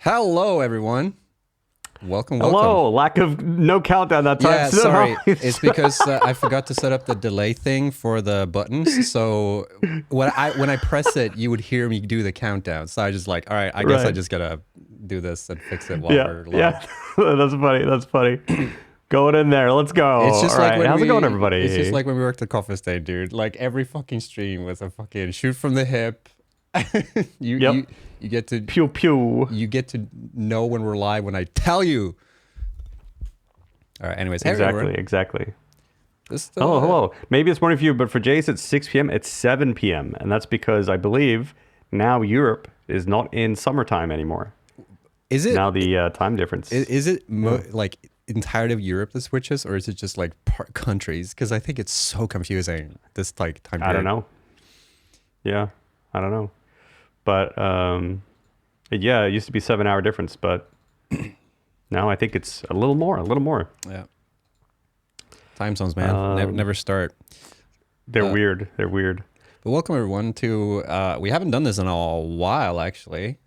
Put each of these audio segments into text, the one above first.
Hello, everyone. Welcome. Hello, lack of no countdown that time. Yeah, sorry. It's because I forgot to set up the delay thing for the buttons. So when I press it, you would hear me do the countdown. So I just like, all right, I guess I just gotta do this and fix it while we're live. Yeah, that's funny. That's funny. Going in there. Let's go. It's just all like right. when How's it going, everybody? It's just like when we worked at Coffee State, dude. Like every fucking stream was a fucking shoot from the hip. you get to pew pew. You get to know when we're live when I tell you. All right. Anyways, Exactly. Hello. Maybe it's morning for you, but for Jace it's 6 p.m. It's 7 p.m. and that's because I believe now Europe is not in summertime anymore. Is it now the time difference? Is it like entirety of Europe that switches, or is it just like countries? Because I think it's so confusing this like time period. I don't know. Yeah, I don't know. But yeah, it used to be 7-hour difference, but now I think it's a little more. Yeah. Time zones, man. Never start. They're weird. They're weird. But welcome everyone to. We haven't done this in a while, actually.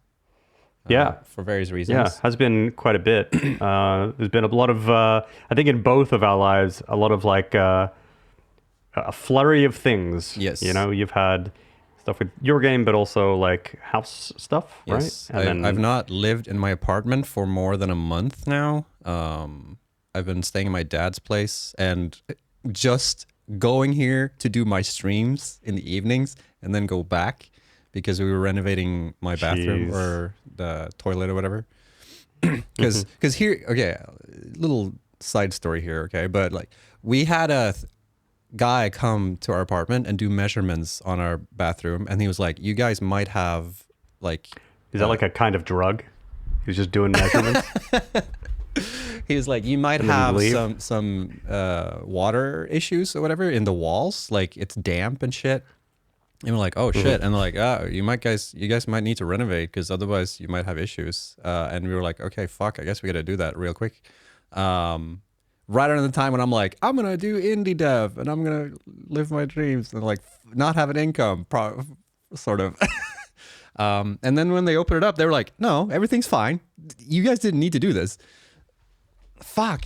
Yeah. For various reasons. Yeah, has been quite a bit. There's been a lot of, I think in both of our lives, a lot of like a flurry of things. Yes. You know, you've had stuff with your game, but also like house stuff, yes. right? I've not lived in my apartment for more than a month now. I've been staying in my dad's place and just going here to do my streams in the evenings and then go back because we were renovating my bathroom or the toilet or whatever. Because here, okay, little side story here, okay? But like we had a guy come to our apartment and do measurements on our bathroom, and he was like, you guys might have like... Is that like a kind of drug? He was just doing measurements? He was like, you might have some water issues or whatever in the walls, like it's damp and shit. And we're like, oh shit. And they're like, oh, you guys might need to renovate because otherwise you might have issues. And we were like, okay, fuck, I guess we got to do that real quick. Right around the time when I'm like, I'm going to do indie dev and I'm going to live my dreams and like not have an income, sort of. And then when they opened it up, they were like, no, everything's fine. You guys didn't need to do this. Fuck.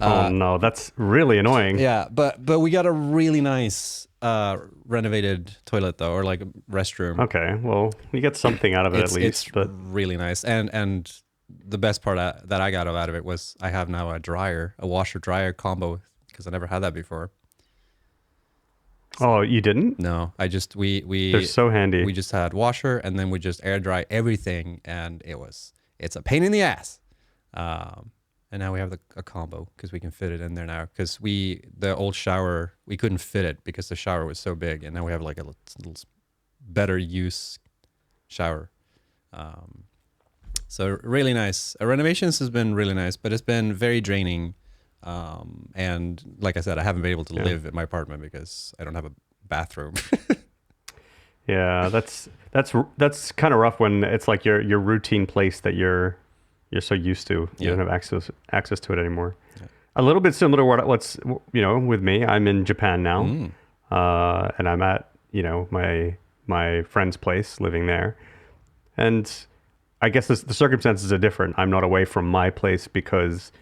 Oh no, that's really annoying. Yeah, but we got a really nice renovated toilet though, or like a restroom. Okay, well, you get something out of it at least. It's really nice, and the best part that I got out of it was I have now a washer dryer combo because I never had that before. Oh, you didn't? No, I just they're so handy. We just had washer and then we just air dry everything, and it's a pain in the ass. And now we have a combo because we can fit it in there now. Because the old shower, we couldn't fit it because the shower was so big. And now we have like a little better use shower. So really nice. Renovations has been really nice, but it's been very draining. And like I said, I haven't been able to live in my apartment because I don't have a bathroom. Yeah, that's kind of rough when it's like your routine place that you're so used to. You don't have access to it anymore. Yeah. A little bit similar to what's with me. I'm in Japan now, and I'm at my friend's place, living there. And I guess the circumstances are different. I'm not away from my place because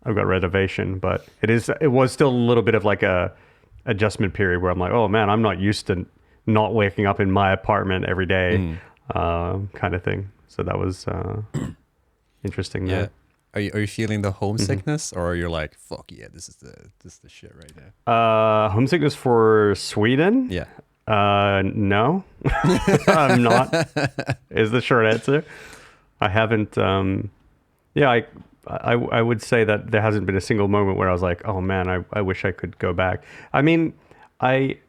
I've got renovation, but it was still a little bit of like a adjustment period where I'm like, oh man, I'm not used to not waking up in my apartment every day, kind of thing. So that was. Interesting. Yeah. Are you feeling the homesickness, or you're like, fuck yeah, this is the shit right now? Homesickness for Sweden? Yeah. No, I'm not. Is the short answer. I haven't. I would say that there hasn't been a single moment where I was like, oh man, I wish I could go back. I mean, okay,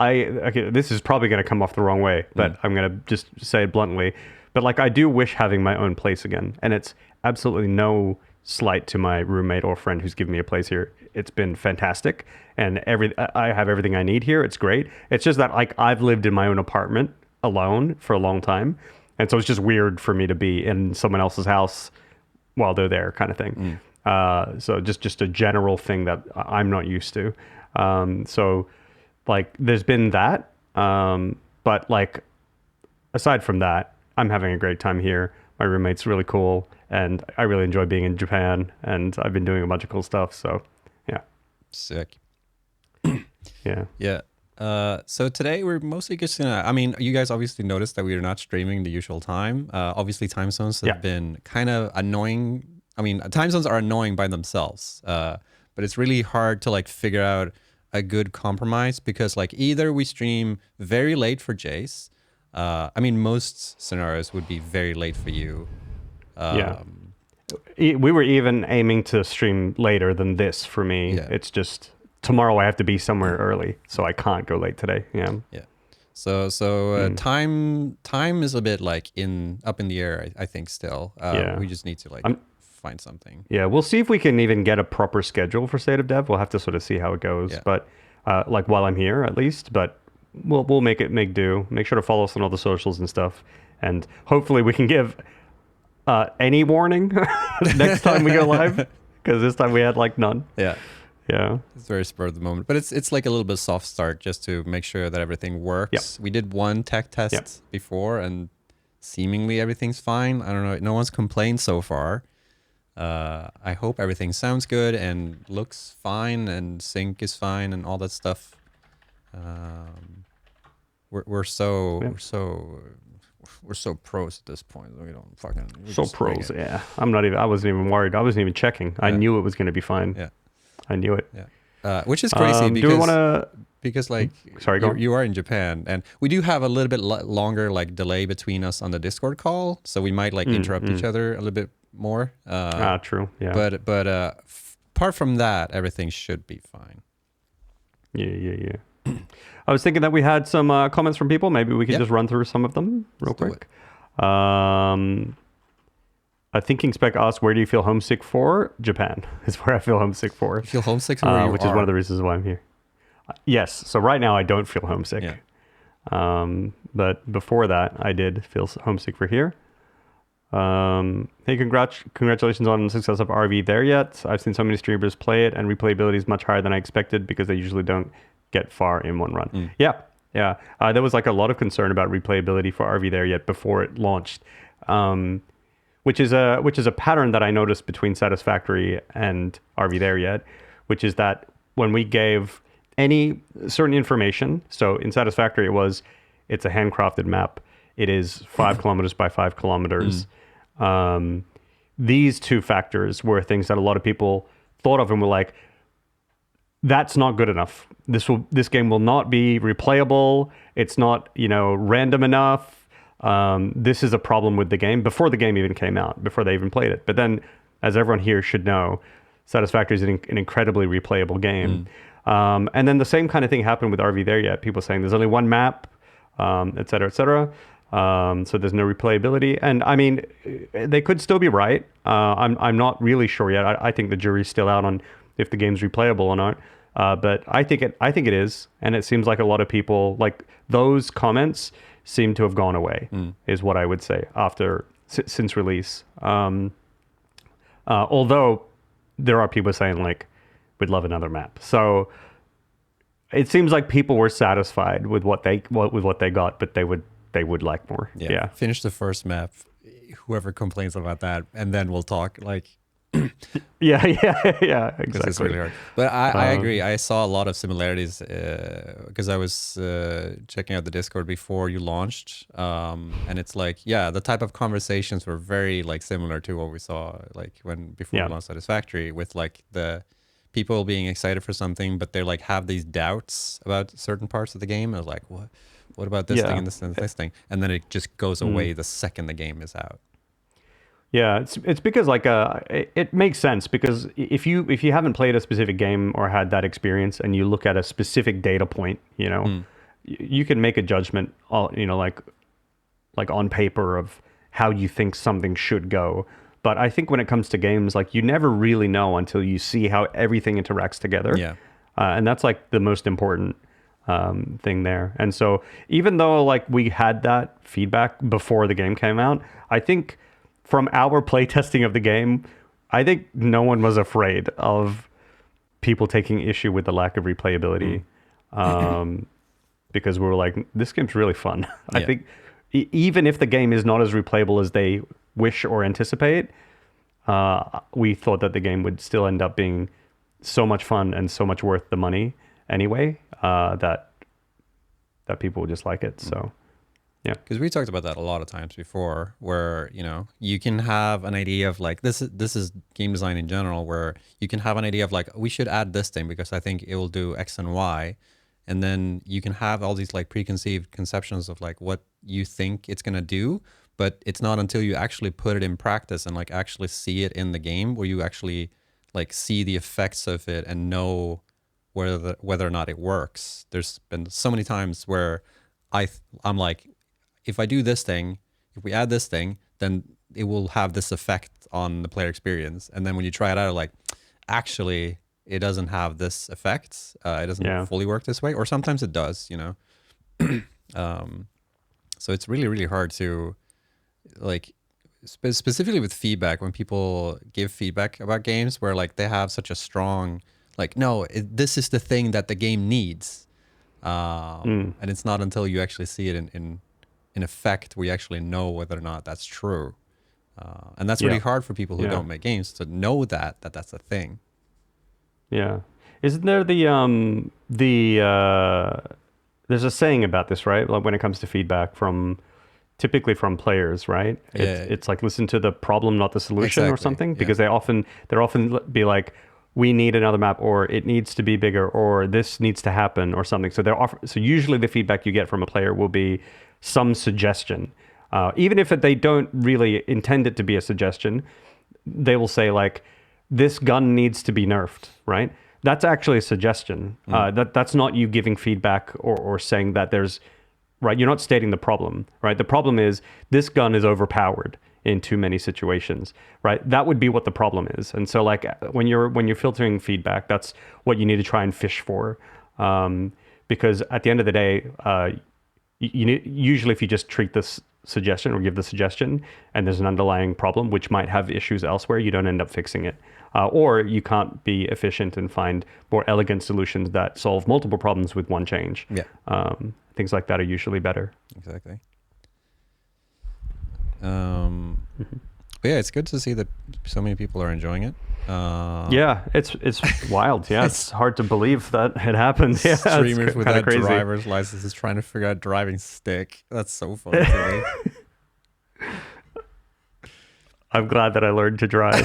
this is probably going to come off the wrong way, but I'm going to just say it bluntly. But like, I do wish having my own place again. And it's absolutely no slight to my roommate or friend who's given me a place here. It's been fantastic. And I have everything I need here. It's great. It's just that like I've lived in my own apartment alone for a long time. And so it's just weird for me to be in someone else's house while they're there, kind of thing. So just a general thing that I'm not used to. So like there's been that. But like, aside from that, I'm having a great time here. My roommate's really cool, and I really enjoy being in Japan, and I've been doing a bunch of cool stuff. So, yeah. Sick. Yeah. Yeah. So today we're mostly just gonna. I mean, you guys obviously noticed that we are not streaming the usual time. Obviously, time zones have been kind of annoying. I mean, time zones are annoying by themselves. But it's really hard to like figure out a good compromise because like either we stream very late for Jace. I mean, most scenarios would be very late for you. Yeah. We were even aiming to stream later than this for me. Yeah. It's just tomorrow I have to be somewhere early, so I can't go late today. Yeah. Yeah. So time is a bit like up in the air, I think still. We just need to like find something. Yeah, we'll see if we can even get a proper schedule for State of Dev. We'll have to sort of see how it goes. Yeah. But like while I'm here at least, but we'll make do. Make sure to follow us on all the socials and stuff. And hopefully we can give any warning next time we go live, because this time we had like none. Yeah. Yeah. It's very spur of the moment, but it's like a little bit soft start just to make sure that everything works. Yep. We did one tech test before and seemingly everything's fine. I don't know. No one's complained so far. I hope everything sounds good and looks fine and sync is fine and all that stuff. We're so pros at this point. We don't fucking so pros. Yeah. I wasn't even worried. I wasn't even checking. Yeah. I knew it was going to be fine. Yeah. I knew it. Yeah. Which is crazy because, do we wanna... because like, sorry, you are in Japan and we do have a little bit longer like delay between us on the Discord call. So we might like interrupt each other a little bit more. True. Yeah. But apart from that, everything should be fine. Yeah. I was thinking that we had some comments from people. Maybe we could just run through some of them real quick. I think King Spec asked, where do you feel homesick for? Japan is where I feel homesick for. You feel homesick for where you which are? is one of the reasons why I'm here. Yes. So right now I don't feel homesick. Yeah. But before that, I did feel homesick for here. Hey, congratulations on the success of RV there yet. I've seen so many streamers play it, and replayability is much higher than I expected because they usually don't get far in one run. Yeah. There was like a lot of concern about replayability for RV there yet before it launched, which is a pattern that I noticed between Satisfactory and RV there yet, which is that when we gave any certain information, so in Satisfactory it's a handcrafted map. It is 5 kilometers by 5 kilometers. These two factors were things that a lot of people thought of and were like, that's not good enough. This game will not be replayable. It's not, random enough. This is a problem with the game before the game even came out, before they even played it. But then, as everyone here should know, Satisfactory is an incredibly replayable game. And then the same kind of thing happened with RV there yet. People saying there's only one map, et cetera, et cetera. So there's no replayability. And I mean, they could still be right. I'm not really sure yet. I think the jury's still out on if the game's replayable or not. But I think it is. And it seems like a lot of people, like those comments seem to have gone away, is what I would say since release. Although there are people saying like, we'd love another map. So it seems like people were satisfied with what they got, but they would like more. Yeah. Finish the first map. Whoever complains about that, and then we'll talk. Like, yeah, exactly. It's really hard. But I agree. I saw a lot of similarities because I was checking out the Discord before you launched, and it's like, the type of conversations were very like similar to what we saw like before we launched Satisfactory, with like the people being excited for something, but they like have these doubts about certain parts of the game. I was like, what about this thing and this and this thing? And then it just goes away the second the game is out. Yeah, it's because like it makes sense, because if you haven't played a specific game or had that experience and you look at a specific data point, you can make a judgment, like on paper of how you think something should go. But I think when it comes to games, like you never really know until you see how everything interacts together. Yeah, and that's like the most important thing there. And so even though like we had that feedback before the game came out, I think from our playtesting of the game, I think no one was afraid of people taking issue with the lack of replayability, because we were like, this game's really fun. I think even if the game is not as replayable as they wish or anticipate, we thought that the game would still end up being so much fun and so much worth the money anyway, that people would just like it. So, yeah. Because we talked about that a lot of times before, where, you know, you can have an idea of like, this is game design in general, where you can have an idea of like, we should add this thing because I think it will do X and Y. And then you can have all these like preconceived conceptions of like what you think it's going to do, but it's not until you actually put it in practice and like actually see it in the game where you actually like see the effects of it and know whether or not it works. There's been so many times where I'm like, if I do this thing, if we add this thing, then it will have this effect on the player experience. And then when you try it out, like, actually, it doesn't have this effect. It doesn't fully work this way. Or sometimes it does, you know. So it's really, really hard to, like, specifically with feedback, when people give feedback about games where, like, they have such a strong, like, no, this is the thing that the game needs. And it's not until you actually see it in effect where you actually know whether or not that's true. And that's really hard for people who don't make games to know that that's a thing. Yeah. Isn't there there's a saying about this, right? Like when it comes to feedback typically from players, right? It's like, listen to the problem, not the solution, or something, because they're often be like, we need another map, or it needs to be bigger, or this needs to happen, or something. So so usually the feedback you get from a player will be some suggestion. Even if they don't really intend it to be a suggestion, they will say like, this gun needs to be nerfed, right? That's actually a suggestion. That's not you giving feedback or saying that there's, right? You're not stating the problem, right? The problem is this gun is overpowered in too many situations, right? That would be what the problem is. And so like when you're filtering feedback, that's what you need to try and fish for. Because at the end of the day, usually if you just treat this suggestion or give the suggestion and there's an underlying problem which might have issues elsewhere, you don't end up fixing it. Or you can't be efficient and find more elegant solutions that solve multiple problems with one change. Things like that are usually better. Exactly. But yeah, it's good to see that so many people are enjoying it. It's wild. Yeah, it's hard to believe that it happens. Yeah, streamers without driver's licenses trying to figure out driving stick. That's so funny to me. I'm glad that I learned to drive.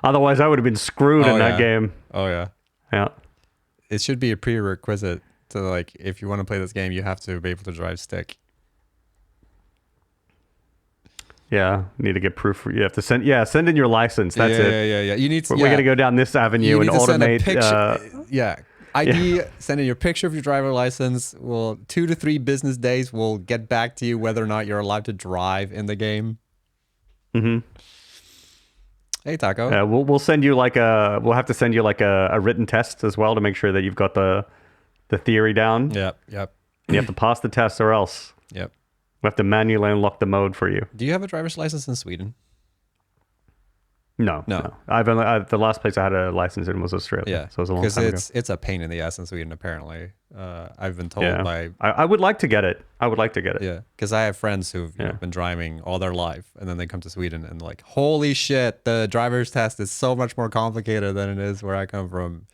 Otherwise, I would have been screwed in that game. Oh yeah. Yeah. It should be a prerequisite to, like, if you want to play this game, you have to be able to drive stick. Yeah, need to get proof. You have to send in your license. That's it. Yeah. You need to, we're going to go down this avenue and automate. ID, send in your picture of your driver license. 2 to 3 business days. We'll get back to you whether or not you're allowed to drive in the game. Mm-hmm. Hey, Taco. Yeah, we'll send you we'll have to send you like a written test as well to make sure that you've got the theory down. Yep. You have to pass the test or else. Yep. We have to manually unlock the mode for you. Do you have a driver's license in Sweden? No. The last place I had a license in was Australia. Yeah, so it was a long time ago. It's a pain in the ass in Sweden. Apparently, I've been told by. I would like to get it. Yeah, because I have friends who've been driving all their life, and then they come to Sweden and like, holy shit, the driver's test is so much more complicated than it is where I come from.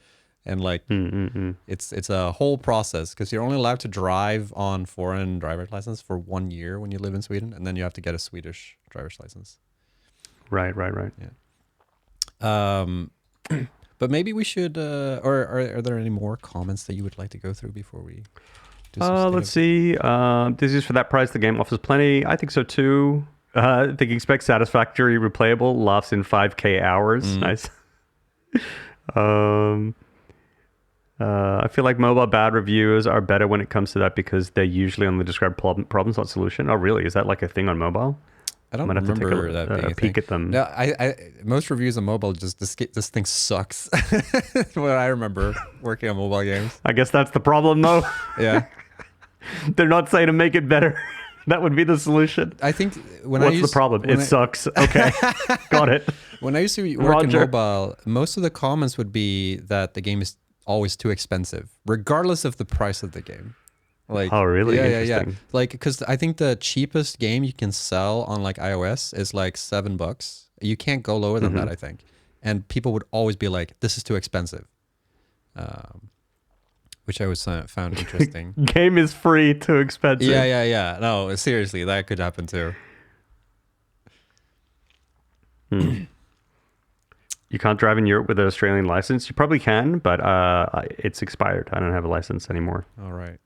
And like, it's a whole process because you're only allowed to drive on foreign driver's license for 1 year when you live in Sweden, and then you have to get a Swedish driver's license. Right. Yeah. But maybe we should. Or are there any more comments that you would like to go through before we do some let's see. This is for that price. The game offers plenty. I think so too. I think expect satisfactory, replayable, laughs in 5K hours. Nice. I feel like mobile bad reviews are better when it comes to that because they usually only describe problems, not solution. Oh, really? Is that like a thing on mobile? I don't remember that being a peek at them. No, most reviews on mobile just this thing sucks. What I remember working on mobile games. I guess that's the problem, though. Yeah, they're not saying to make it better. That would be the solution. I think what's the problem? It sucks. Okay, got it. When I used to work in mobile, most of the comments would be that the game is always too expensive, regardless of the price of the game. Like, Oh, really? yeah, Interesting. Like, because I think the cheapest game you can sell on like iOS is like $7. You can't go lower than that, I think. And people would always be like, "This is too expensive," which I was found interesting. Game is free, too expensive. Yeah. No, seriously, that could happen too. You can't drive in Europe with an Australian license. You probably can, but it's expired. I don't have a license anymore. All right.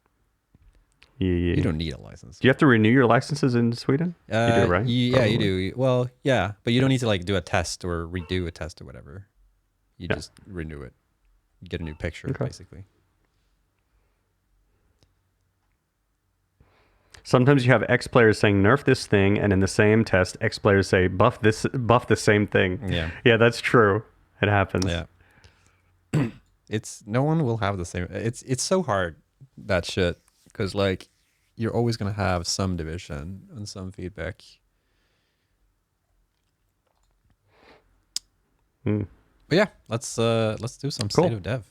Yeah. You don't need a license. Do you have to renew your licenses in Sweden? You do, right? Yeah, you do. Well, yeah, but you don't need to like do a test or redo a test or whatever. You just renew it. You get a new picture, basically. Sometimes you have X players saying nerf this thing, and in the same test, X players say buff the same thing. Yeah, that's true. It happens. Yeah. No one will have the same. It's so hard, that shit, because like you're always gonna have some division and some feedback. But yeah, let's do some state of dev.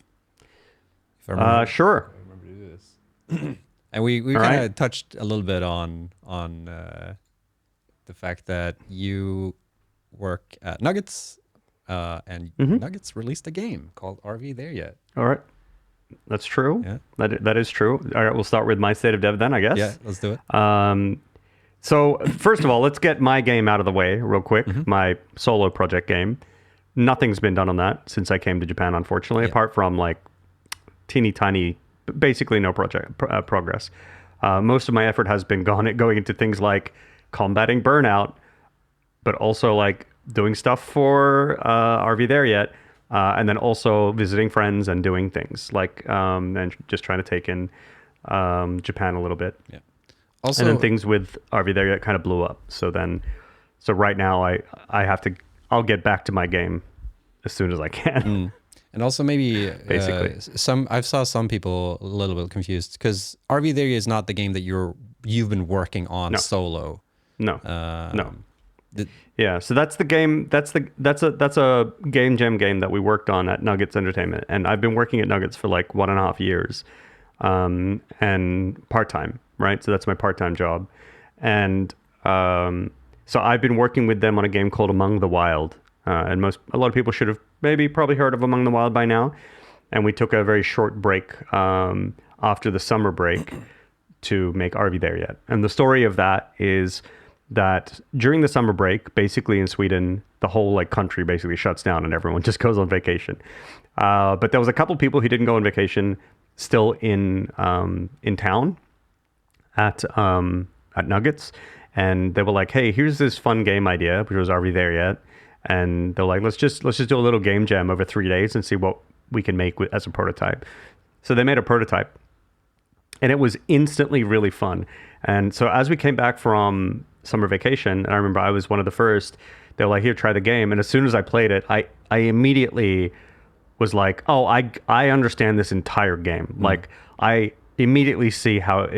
If I remember, sure. I remember to do this. And we kind of touched a little bit on the fact that you work at Nuggets, and Nuggets released a game called RV There Yet. All right. That's true. Yeah. That is true. All right, we'll start with my state of dev then, I guess. Yeah, let's do it. So first of all, let's get my game out of the way real quick. My solo project game. Nothing's been done on that since I came to Japan, unfortunately, apart from like teeny tiny, basically no progress. Most of my effort has been going into things like combating burnout, but also like doing stuff for RV There Yet, and then also visiting friends and doing things like and just trying to take in Japan a little bit. Yeah. Also, and then things with RV There Yet kind of blew up. So right now I'll get back to my game as soon as I can. And also maybe basically I've saw some people a little bit confused because RV There is not the game that you've been working on solo. No. Yeah, so that's the game. That's a game jam game that we worked on at Nuggets Entertainment, and I've been working at Nuggets for like 1.5 years, and part time, right? So that's my part time job, and so I've been working with them on a game called Among the Wild, and a lot of people should have probably heard of Among the Wild by now, and we took a very short break after the summer break to make RV There Yet, and the story of that is that during the summer break, basically in Sweden, the whole like country basically shuts down and everyone just goes on vacation. But there was a couple people who didn't go on vacation still in town at Nuggets, and they were like, "Hey, here's this fun game idea," which was RV There Yet, and they're like, "Let's just do a little game jam over 3 days and see what we can make as a prototype." So they made a prototype, and it was instantly really fun. And so as we came back from summer vacation, and I remember I was one of the first, they were like, "Here, try the game." And as soon as I played it, I immediately was like, "Oh, I understand this entire game." Like I immediately see how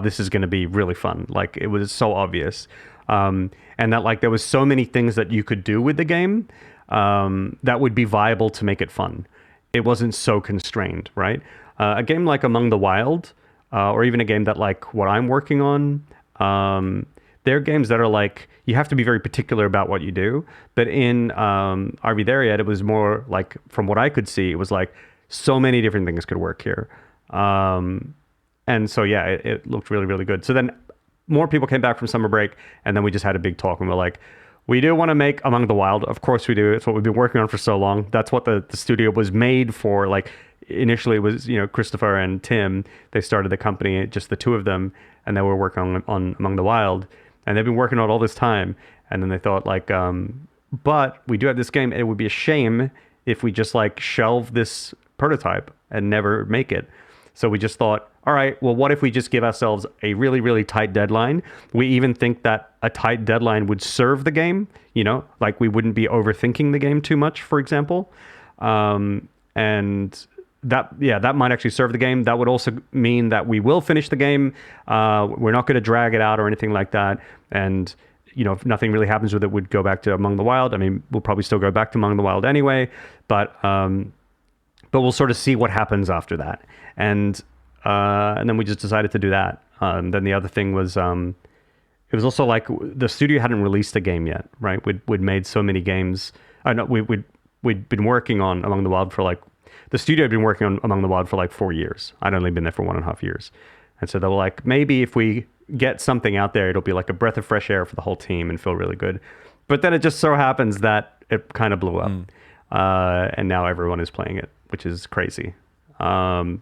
this is going to be really fun. Like it was so obvious. And that like there was so many things that you could do with the game that would be viable to make it fun. It wasn't so constrained, right? A game like Among the Wild, or even a game that like what I'm working on, they're games that are like, you have to be very particular about what you do. But in RV There Yet, it was more like, from what I could see, it was like so many different things could work here. And so, yeah, it looked really, really good. So then more people came back from summer break, and then we just had a big talk, and we're like, we do want to make Among the Wild. Of course we do. It's what we've been working on for so long. That's what the studio was made for. Like, initially it was, Christopher and Tim, they started the company, just the two of them, and they were working on Among the Wild, and they've been working on it all this time. And then they thought like, but we do have this game, and it would be a shame if we just like shelve this prototype and never make it. So we just thought, all right, well, what if we just give ourselves a really, really tight deadline? We even think that a tight deadline would serve the game, like we wouldn't be overthinking the game too much, for example. And that might actually serve the game. That would also mean that we will finish the game. We're not going to drag it out or anything like that. And, if nothing really happens with it, we'd go back to Among the Wild. I mean, we'll probably still go back to Among the Wild anyway, but we'll sort of see what happens after that. And and then we just decided to do that. Then the other thing was, it was also like the studio hadn't released a game yet, right? We'd made so many games. I know we'd been working on Among the Wild for like, the studio had been working on Among the Wild for like 4 years. I'd only been there for 1.5 years. And so they were like, maybe if we get something out there, it'll be like a breath of fresh air for the whole team and feel really good. But then it just so happens that it kind of blew up. And now everyone is playing it, which is crazy. And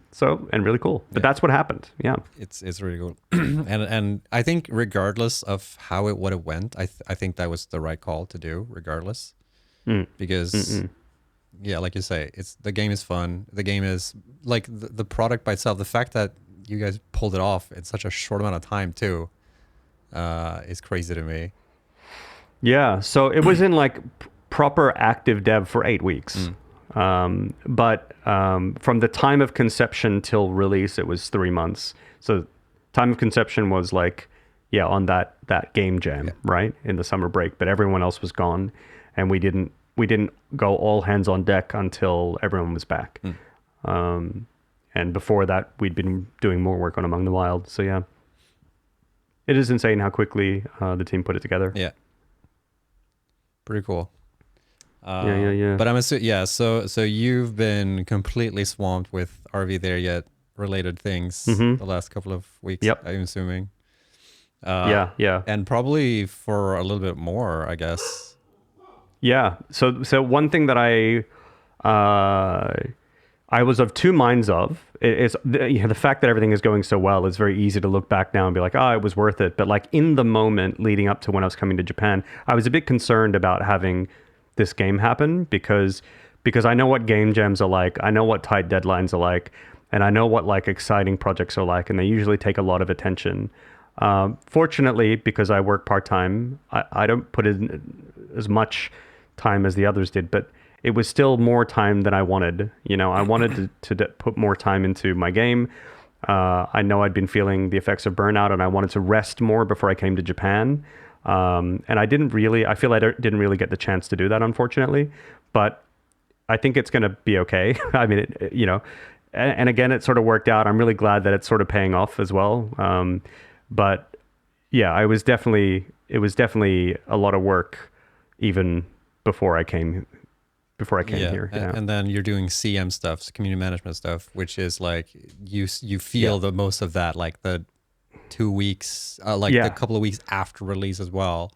really cool. But that's what happened. Yeah. It's really cool. and I think regardless of how it would have went, I think that was the right call to do regardless. Because yeah, like you say, the game is fun. The game is like the product by itself. The fact that you guys pulled it off in such a short amount of time too, is crazy to me. Yeah. So it was in like proper active dev for 8 weeks. But from the time of conception till release, it was 3 months. So time of conception was like, on that game jam, right, in the summer break. But everyone else was gone, and we didn't go all hands on deck until everyone was back. And before that, we'd been doing more work on Among the Wild. So yeah, it is insane how quickly the team put it together. Yeah, pretty cool. Yeah. But I'm assuming, so you've been completely swamped with RV There Yet related things the last couple of weeks. Yep. I'm assuming. Yeah. And probably for a little bit more, I guess. Yeah. So one thing that I was of two minds of is the fact that everything is going so well. It's very easy to look back now and be like, it was worth it. But like in the moment leading up to when I was coming to Japan, I was a bit concerned about having this game happen because I know what game jams are like. I know what tight deadlines are like, and I know what like exciting projects are like, and they usually take a lot of attention. Fortunately, because I work part-time, I don't put in as much time as the others did, but it was still more time than I wanted. I wanted to put more time into my game. I know I'd been feeling the effects of burnout, and I wanted to rest more before I came to Japan. And I didn't really get the chance to do that, unfortunately, but I think it's going to be okay. I mean, and again, it sort of worked out. I'm really glad that it's sort of paying off as well. But yeah, it was definitely a lot of work even before I came here. And then you're doing CM stuff, so community management stuff, which is like you feel the most of that, like the 2 weeks, the couple of weeks after release as well.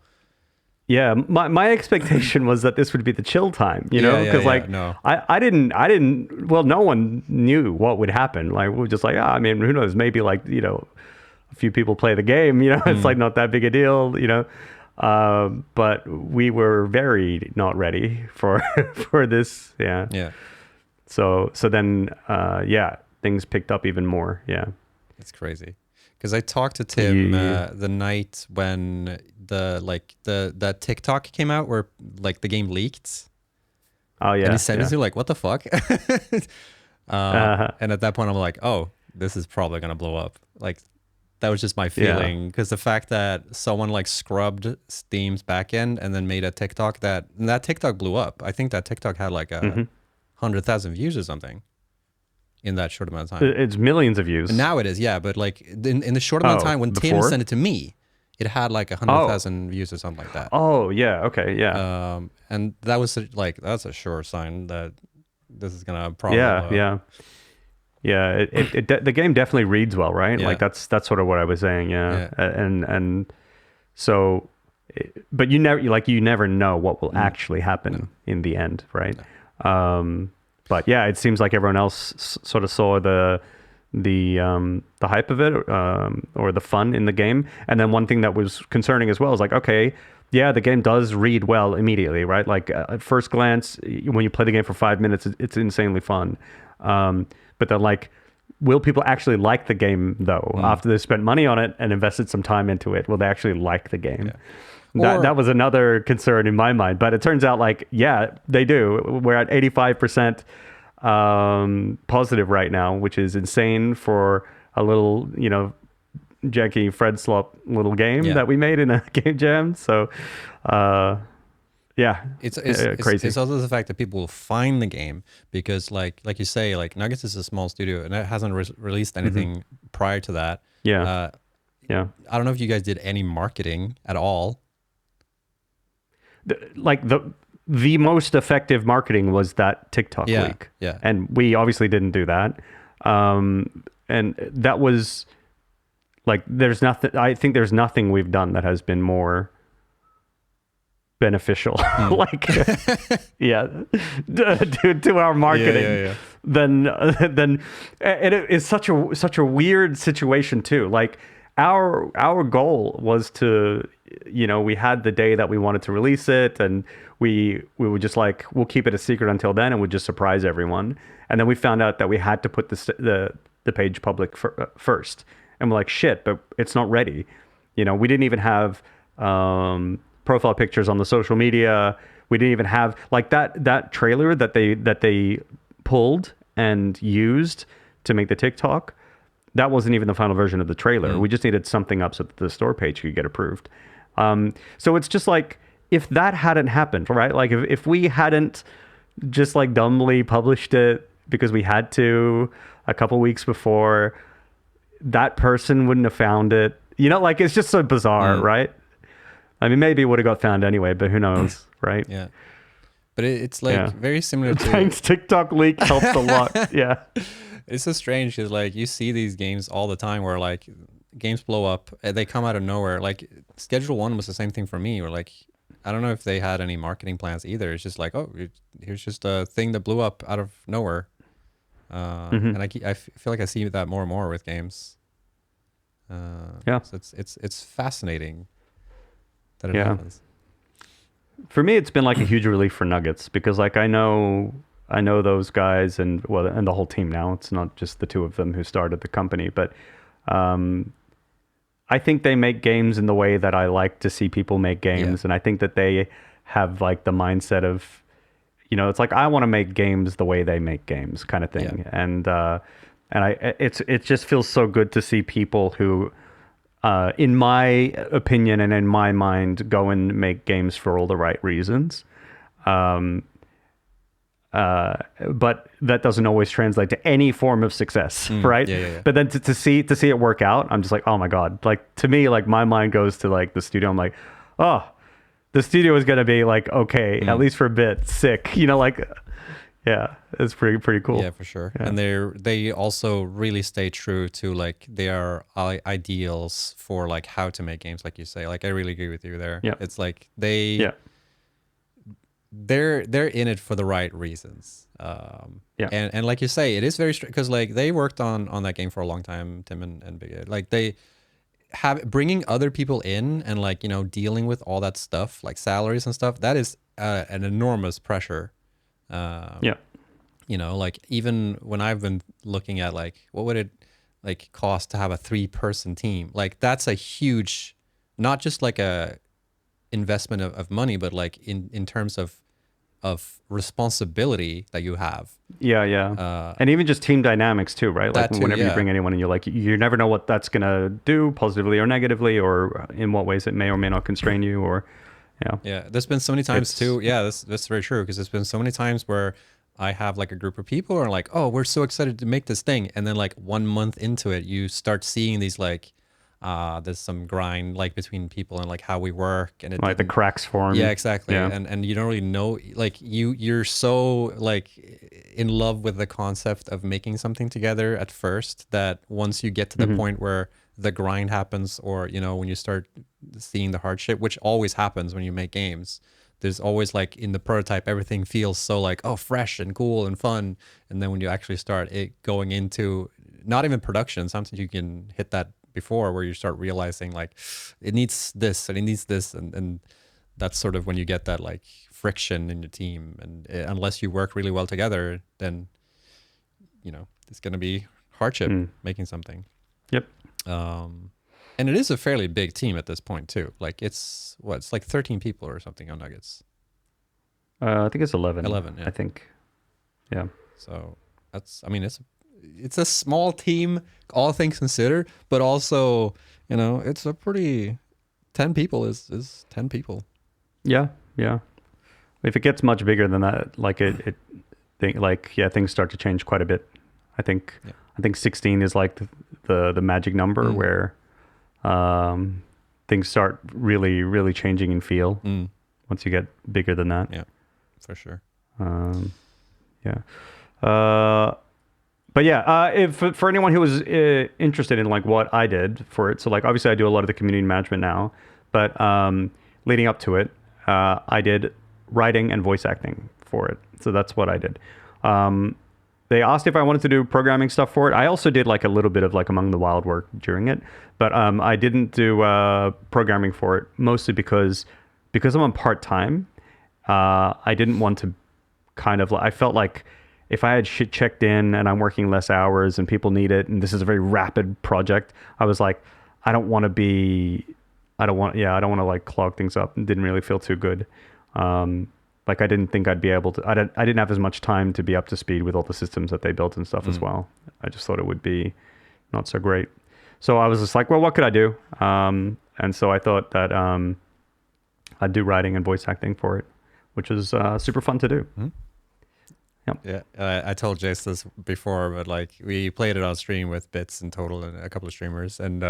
Yeah, my expectation was that this would be the chill time, because I didn't. Well, no one knew what would happen. Like we were just like, I mean, who knows? Maybe like a few people play the game. It's like not that big a deal. But we were very not ready for this. Yeah. Yeah. So then things picked up even more. Yeah. It's crazy. Because I talked to Tim the night when that TikTok came out where like the game leaked. Oh yeah. And he sent it to like, what the fuck? And at that point I'm like, oh, this is probably gonna blow up. Like that was just my feeling, because the fact that someone like scrubbed Steam's backend and then made a TikTok that TikTok blew up. I think that TikTok had like 100,000 views or something in that short amount of time. It's millions of views. And now it is, yeah. But like in the short amount of time when Tim sent it to me, it had like 100,000 views or something like that. Oh yeah, okay, yeah. And that was that's a sure sign that this is gonna probably the game definitely reads well, right? Yeah. Like that's sort of what I was saying, yeah. And so, but you never know what will actually happen in the end, right? No. But yeah, it seems like everyone else sort of saw the hype of it, or the fun in the game. And then one thing that was concerning as well is like, okay, yeah, the game does read well immediately, right? Like at first glance, when you play the game for 5 minutes, it's insanely fun. But then like, will people actually like the game though? After they spent money on it and invested some time into it, will they actually like the game? Yeah. That was another concern in my mind, but it turns out like, yeah, they do. We're at 85% positive right now, which is insane for a little, janky Fred Slop little game that we made in a game jam. So, Yeah, crazy. It's also the fact that people will find the game because like you say, like Nuggets is a small studio and it hasn't released anything prior to that. Yeah, yeah. I don't know if you guys did any marketing at all. The most effective marketing was that TikTok leak. Yeah. And we obviously didn't do that. And that was like, I think there's nothing we've done that has been more beneficial, like, yeah, to our marketing than, and it is such a weird situation too. Like our goal was to, we had the day that we wanted to release it, and we would just like, we'll keep it a secret until then, and we'd just surprise everyone. And then we found out that we had to put the page public first, and we're like, shit, but it's not ready. We didn't even have profile pictures on the social media. We didn't even have like that trailer that they pulled and used to make the TikTok. That wasn't even the final version of the trailer. We just needed something up so that the store page could get approved. So it's just like, if that hadn't happened, right? Like if we hadn't just like dumbly published it because we had to a couple weeks before, that person wouldn't have found it. Like it's just so bizarre, right? I mean, maybe it would have got found anyway, but who knows, right? Yeah. But it's like very similar to... Thanks, TikTok leak helps a lot. Yeah. It's so strange because like you see these games all the time where like games blow up, they come out of nowhere. Like Schedule 1 was the same thing for me, where like, I don't know if they had any marketing plans either. It's just like, oh, here's just a thing that blew up out of nowhere. And I feel like I see that more and more with games. So it's fascinating that it happens. For me, it's been like a huge relief for Nuggets because like I know those guys and the whole team now. It's not just the two of them who started the company, but I think they make games in the way that I like to see people make games, and I think that they have like the mindset of, it's like I want to make games the way they make games, kind of thing, and it just feels so good to see people who, in my opinion and in my mind, go and make games for all the right reasons. But that doesn't always translate to any form of success, right? But then to see it work out, I'm just like, oh my God. Like to me, like my mind goes to like the studio. I'm like, oh, the studio is gonna be like, okay, at least for a bit, sick. Like, yeah, it's pretty cool. Yeah, for sure. Yeah. And they also really stay true to like their ideals for like how to make games, like you say. Like I really agree with you there. Yeah. It's like they're in it for the right reasons. And like you say, it is very strict because like they worked on that game for a long time, Tim and Big. Like they have bringing other people in and like, dealing with all that stuff, like salaries and stuff, that is an enormous pressure. Like even when I've been looking at like, what would it like cost to have a 3-person team? Like that's a huge, not just like a investment of money, but like in terms of responsibility that you have. And even just team dynamics too, right? Like whenever you bring anyone in, you're like, you never know what that's gonna do positively or negatively, or in what ways it may or may not constrain you, or there's been so many times too. That's very true, because there's been so many times where I have like a group of people who are like, oh, we're so excited to make this thing, and then like 1 month into it, you start seeing these like there's some grind like between people and like how we work, and it like the cracks form. Yeah, exactly. And you don't really know, like you're so like in love with the concept of making something together at first that once you get to the point where the grind happens, or when you start seeing the hardship, which always happens when you make games, there's always like in the prototype everything feels so like, oh, fresh and cool and fun, and then when you actually start it going into not even production, sometimes you can hit that before where you start realizing like it needs this and it needs this, and that's sort of when you get that like friction in your team, and unless you work really well together, then it's going to be hardship making something. And it is a fairly big team at this point too. Like it's like 13 people or something on Nuggets. I think it's 11. Yeah. I think. Yeah. So that's, I mean, it's a small team, all things considered, but also, it's a pretty, 10 people is 10 people. Yeah. If it gets much bigger than that, like things start to change quite a bit. I think 16 is like the magic number where things start really, really changing in feel once you get bigger than that. Yeah, for sure. Yeah. But yeah, if for anyone who was interested in like what I did for it, so like obviously I do a lot of the community management now, but leading up to it, I did writing and voice acting for it. So that's what I did. They asked if I wanted to do programming stuff for it. I also did like a little bit of like Among the Wild work during it, but I didn't do programming for it mostly because I'm on part-time. I didn't want to I felt like if I had shit checked in and I'm working less hours and people need it, and this is a very rapid project, I was like, I don't want to like clog things up, and didn't really feel too good. Like I didn't think I'd be able to, I didn't have as much time to be up to speed with all the systems that they built and stuff as well. I just thought it would be not so great. So I was just like, well, what could I do? And so I thought that I'd do writing and voice acting for it, which is super fun to do. Yep. Yeah, I told Jace this before, but like we played it on stream with Bits in total and a couple of streamers, and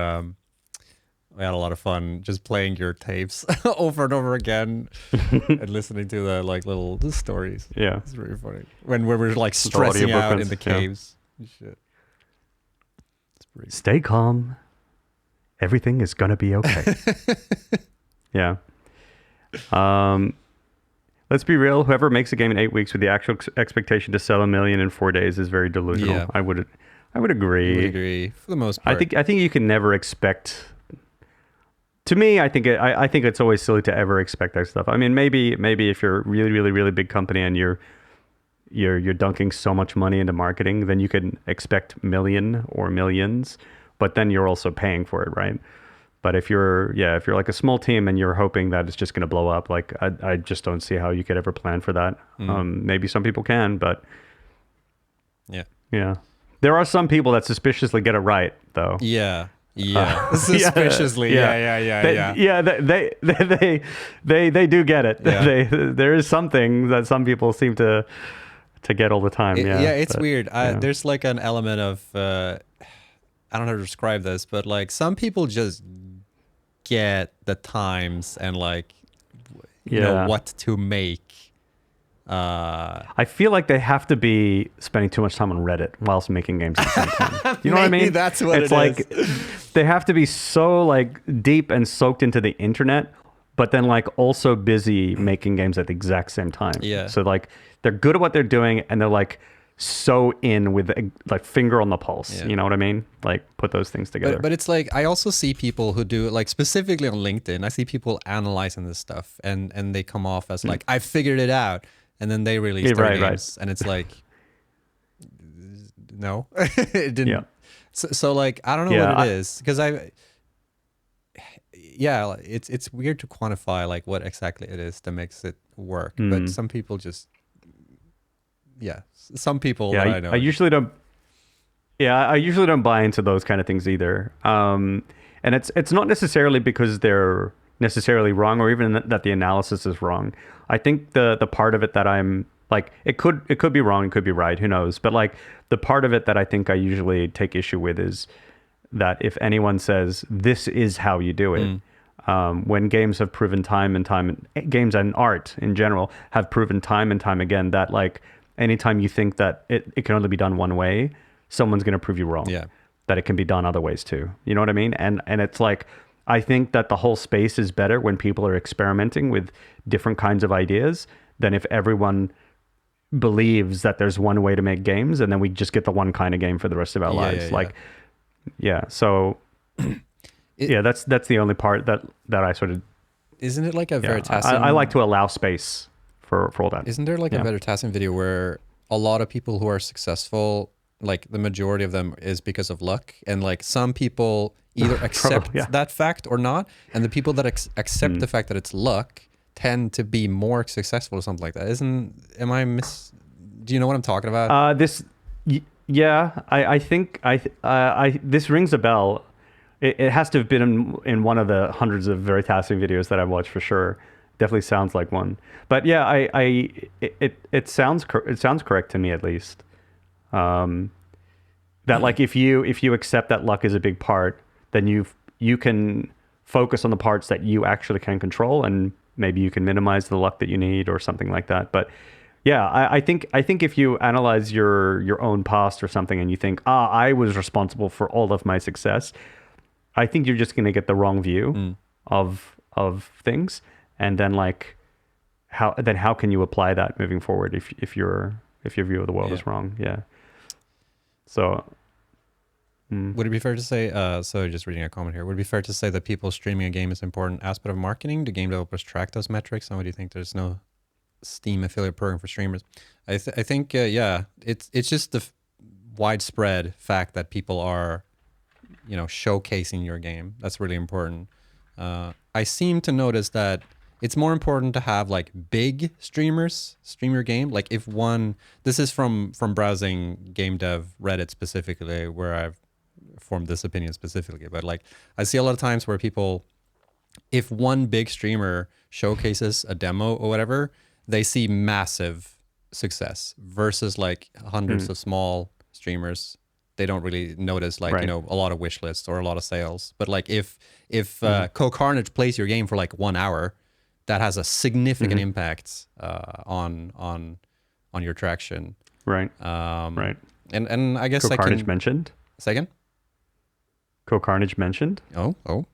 we had a lot of fun just playing your tapes over and over again and listening to the like little stories. Yeah, it's really funny when we were like stressing out in the caves. And shit. It's pretty. Stay calm. Everything is gonna be okay. Yeah. Let's be real. Whoever makes a game in 8 weeks with the actual expectation to sell 1 million in 4 days is very delusional. Yeah. I would agree. I would agree for the most part. I think you can never expect. To me, I think it's always silly to ever expect that stuff. I mean, maybe if you're a really, really, really big company and you're dunking so much money into marketing, then you can expect million or millions, but then you're also paying for it, right? But if you're like a small team and you're hoping that it's just going to blow up, like I just don't see how you could ever plan for that. Maybe some people can, but yeah. There are some people that suspiciously get it right, though. Yeah. Suspiciously. Yeah. They do get it. Yeah. There is something that some people seem to get all the time. It's weird. There's like an element of I don't know how to describe this, but like some people just get the times and like you know what to make. I feel like they have to be spending too much time on Reddit whilst making games at the same time. You know what I mean? That's what it's like. They have to be so like deep and soaked into the internet, but then like also busy making games at the exact same time. Yeah. So like they're good at what they're doing, and they're like so in with like finger on the pulse. Yeah. You know what I mean? Like put those things together. But it's like I also see people who do like specifically on LinkedIn. I see people analyzing this stuff, and they come off as like I figured it out, and then they release their games, and it's like no, it didn't. Yeah. So like I don't know what it is, because it's weird to quantify like what exactly it is that makes it work. But some people just some people that I know. I usually don't buy into those kind of things either. And it's not necessarily because they're necessarily wrong, or even that the analysis is wrong. I think the part of it that I'm like, it could be wrong, it could be right, who knows? But like the part of it that I think I usually take issue with is that if anyone says this is how you do it, when games have proven games and art in general have proven time and time again that like anytime you think that it can only be done one way, someone's going to prove you wrong. Yeah. That it can be done other ways too. You know what I mean? And it's like, I think that the whole space is better when people are experimenting with different kinds of ideas than if everyone believes that there's one way to make games and then we just get the one kind of game for the rest of our lives. So that's the only part that I sort of. Isn't it like a Veritasium? I like to allow space for all that. Isn't there like a Veritasium video where a lot of people who are successful, like the majority of them is because of luck, and like some people either accept that fact or not, and the people that accept the fact that it's luck tend to be more successful or something like that. Do you know what I'm talking about? I think this rings a bell. It has to have been in one of the hundreds of Veritasium videos that I've watched for sure. definitely sounds like one. But yeah, it sounds correct to me at least. That like if you accept that luck is a big part, then you can focus on the parts that you actually can control, and maybe you can minimize the luck that you need or something like that. But yeah, I think if you analyze your own past or something and you think, I was responsible for all of my success, I think you're just going to get the wrong view of things, and then like how can you apply that moving forward if your view of the world is wrong? Yeah. So would it be fair to say, so just reading a comment here, would it be fair to say that people streaming a game is an important aspect of marketing? Do game developers track those metrics? And what do you think there's no Steam affiliate program for streamers? I think, yeah, it's just the widespread fact that people are, showcasing your game. That's really important. I seem to notice that it's more important to have like big streamers stream your game. Like if this is from browsing game dev Reddit specifically, where I've formed this opinion specifically, but like I see a lot of times where people, if one big streamer showcases a demo or whatever, they see massive success versus like hundreds of small streamers. They don't really notice like, a lot of wish lists or a lot of sales. But like if Carnage plays your game for like 1 hour, that has a significant impact on your traction. Right. Right. And I guess Carnage mentioned. Second. Carnage mentioned. Oh,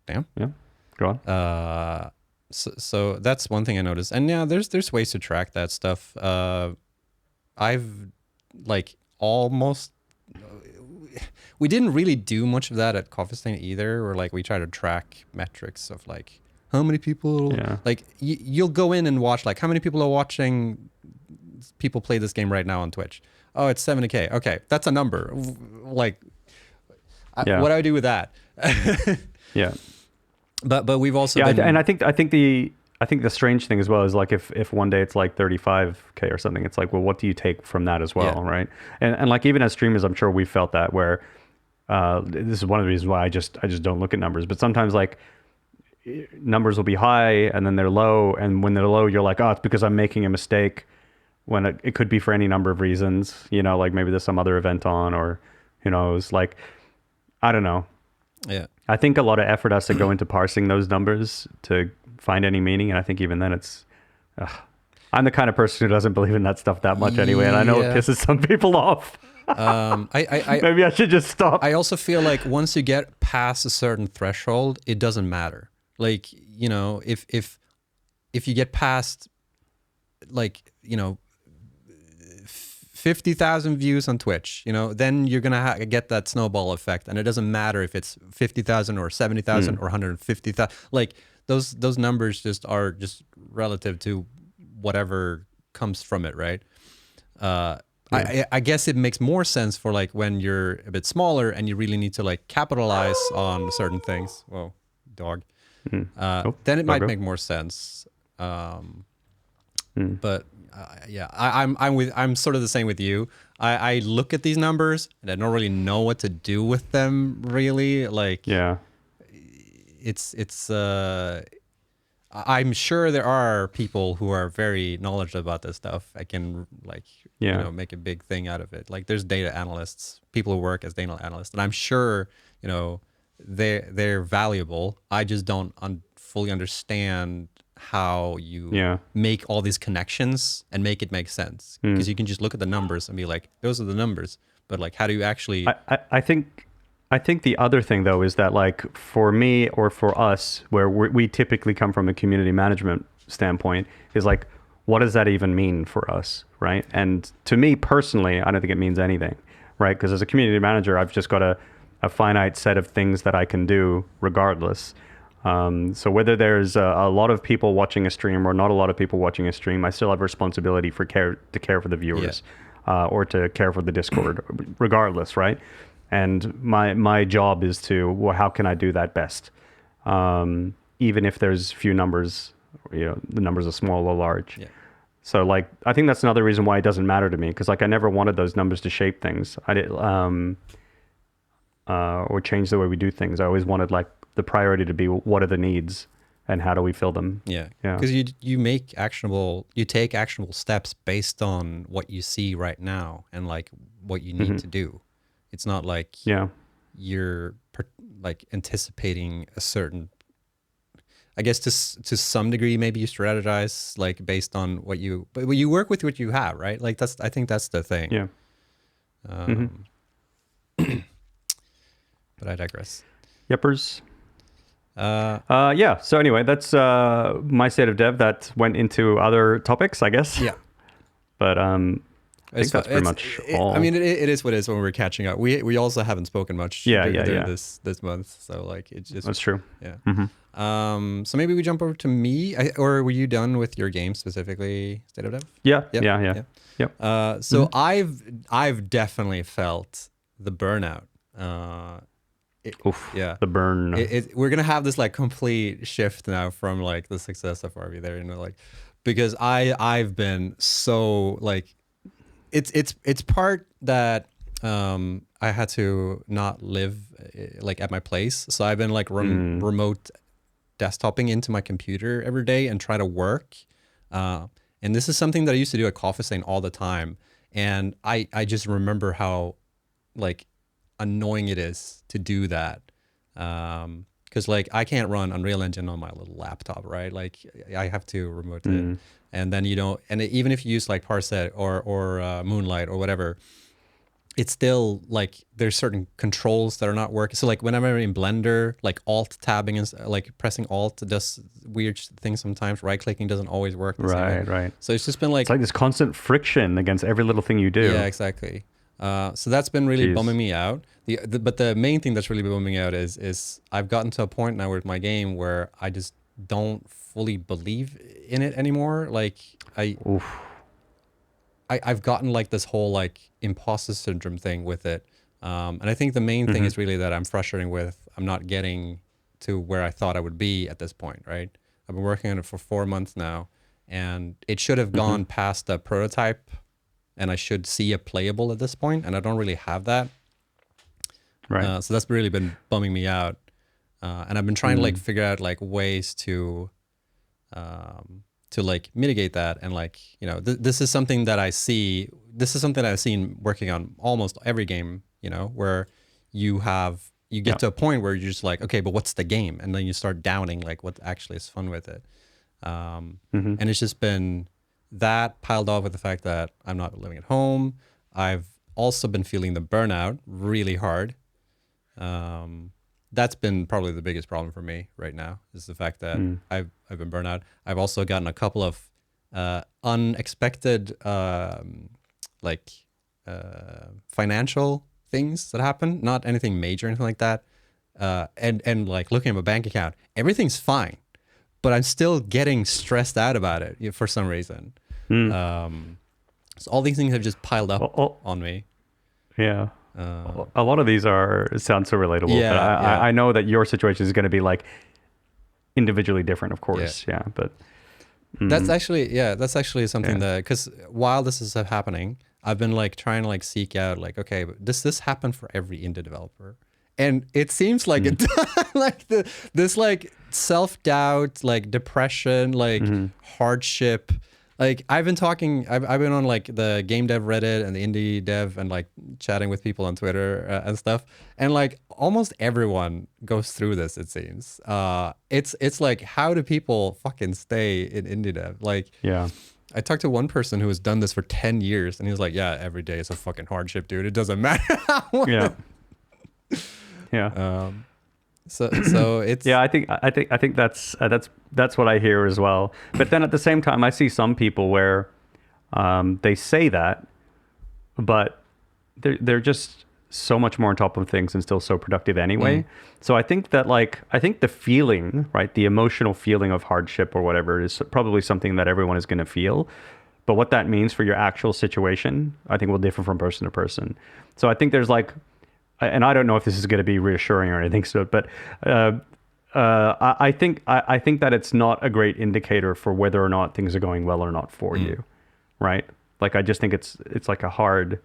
damn. Yeah. Go on. So that's one thing I noticed. And yeah, there's ways to track that stuff. I've like almost. We didn't really do much of that at Coffee Stain either, or like we try to track metrics of like how many people, like you'll go in and watch like how many people are watching people play this game right now on Twitch. Oh, it's 70K. Okay, that's a number. Like, what do I do with that? Yeah. But we've also been... and I think the strange thing as well is like if one day it's like 35K or something, it's like, well, what do you take from that as well, right? And like even as streamers, I'm sure we felt that where this is one of the reasons why I just don't look at numbers. But sometimes like numbers will be high and then they're low, and when they're low, you're like, oh, it's because I'm making a mistake. When it could be for any number of reasons, like maybe there's some other event on, or who knows, like I don't know. Yeah. I think a lot of effort has to go into parsing those numbers to find any meaning, and I think even then it's I'm the kind of person who doesn't believe in that stuff that much anyway, and I know it pisses some people off. Maybe I should just stop. I also feel like once you get past a certain threshold, it doesn't matter. Like, if you get past like, 50,000 views on Twitch, then you're going to get that snowball effect. And it doesn't matter if it's 50,000 or 70,000 or 150,000. Like those numbers are just relative to whatever comes from it, right? I guess it makes more sense for like when you're a bit smaller and you really need to like capitalize on certain things. Whoa, dog. Then it might make more sense. But I'm sort of the same with you. I look at these numbers and I don't really know what to do with them really. Like, it's I'm sure there are people who are very knowledgeable about this stuff. I can like, make a big thing out of it. Like there's data analysts, people who work as data analysts, and I'm sure, they're valuable. I just don't fully understand how you make all these connections and make it make sense, because you can just look at the numbers and be like, those are the numbers, but like how do you actually... I think the other thing though is that like for me or for us, where we typically come from a community management standpoint, is like, what does that even mean for us, right? And to me personally, I don't think it means anything, right? Because as a community manager, I've just got a finite set of things that I can do regardless. So whether there's a lot of people watching a stream or not a lot of people watching a stream, I still have responsibility to care for the viewers, or to care for the Discord, regardless, right? And my job is to, well, how can I do that best? Even if there's few numbers, the numbers are small or large. Yeah. So like, I think that's another reason why it doesn't matter to me, because like I never wanted those numbers to shape things. I did, or change the way we do things. I always wanted like the priority to be, what are the needs and how do we fill them? Yeah. Yeah. Because you take actionable steps based on what you see right now and like what you need to do. It's not like Yeah. you're like anticipating a certain, I guess to some degree, maybe you strategize like based on but you work with what you have, right? Like I think that's the thing. Yeah. But I digress. Yepers. Yeah. So anyway, that's my state of dev. That went into other topics, I guess. Yeah. But I think that's pretty much all. I mean, it is what it is when we're catching up. We also haven't spoken much during this month, so like it's just that's true. Yeah. So maybe we jump over to me, or were you done with your game specifically, State of Dev? Yeah. Yep. Yeah. Yep. So I've definitely felt the burnout. Oof, yeah, the burn. We're gonna have this like complete shift now from like the success of RV there, like because I've been so like it's part that I had to not live like at my place, so I've been like remote desktoping into my computer every day and try to work. And this is something that I used to do at Coffee Stain all the time, and I just remember how like annoying it is to do that. Because like I can't run Unreal Engine on my little laptop, right? Like I have to remote it, and then even if you use like Parset or Moonlight or whatever, it's still like there's certain controls that are not working. So like whenever I'm in Blender, like Alt tabbing and like pressing Alt does weird things sometimes. Right clicking doesn't always work. Right. So it's just been like it's like this constant friction against every little thing you do. Yeah, exactly. So that's been really bumming me out. But the main thing that's really bumming me out is I've gotten to a point now with my game where I just don't fully believe in it anymore. Like I've gotten like this whole like imposter syndrome thing with it. And I think the main thing is really that I'm frustrating with I'm not getting to where I thought I would be at this point, right? I've been working on it for 4 months now, and it should have gone past the prototype, and I should see it playable at this point, and I don't really have that. Right. So that's really been bumming me out. And I've been trying to like figure out like ways to like mitigate that. And like, you know, this is something that I see, this is something I've seen working on almost every game, you know, where you get to a point where you're just like, okay, but what's the game? And then you start downing like what actually is fun with it. And it's just been that piled off with the fact that I'm not living at home. I've also been feeling the burnout really hard. That's been probably the biggest problem for me right now, is the fact that I've been burnt out. I've also gotten a couple of unexpected financial things that happen. Not anything major or anything like that. And like looking at my bank account, everything's fine, but I'm still getting stressed out about it for some reason. So all these things have just piled up on me. Yeah. A lot of these sound so relatable. Yeah, but I know that your situation is going to be like individually different, of course. Yeah. But that's actually something that, because while this is happening, I've been like trying to like seek out like, okay, but this happen for every indie developer? And it seems like it like this like self-doubt, like depression, like hardship. Like I've been on like the game dev Reddit and the indie dev and like chatting with people on Twitter and stuff. And like almost everyone goes through this, it seems. It's like, how do people fucking stay in indie dev? Like, yeah. I talked to one person who has done this for 10 years and he was like, yeah, every day is a fucking hardship, dude. It doesn't matter how Yeah. Yeah. So it's I think that's what I hear as well. But then at the same time, I see some people where they say that, but they're just so much more on top of things and still so productive anyway. So I think that the feeling, right, the emotional feeling of hardship or whatever is probably something that everyone is going to feel. But what that means for your actual situation, I think will differ from person to person. So I think there's like, and I don't know if this is going to be reassuring or anything, so, but I think that it's not a great indicator for whether or not things are going well or not for you, right? Like I just think it's like a hard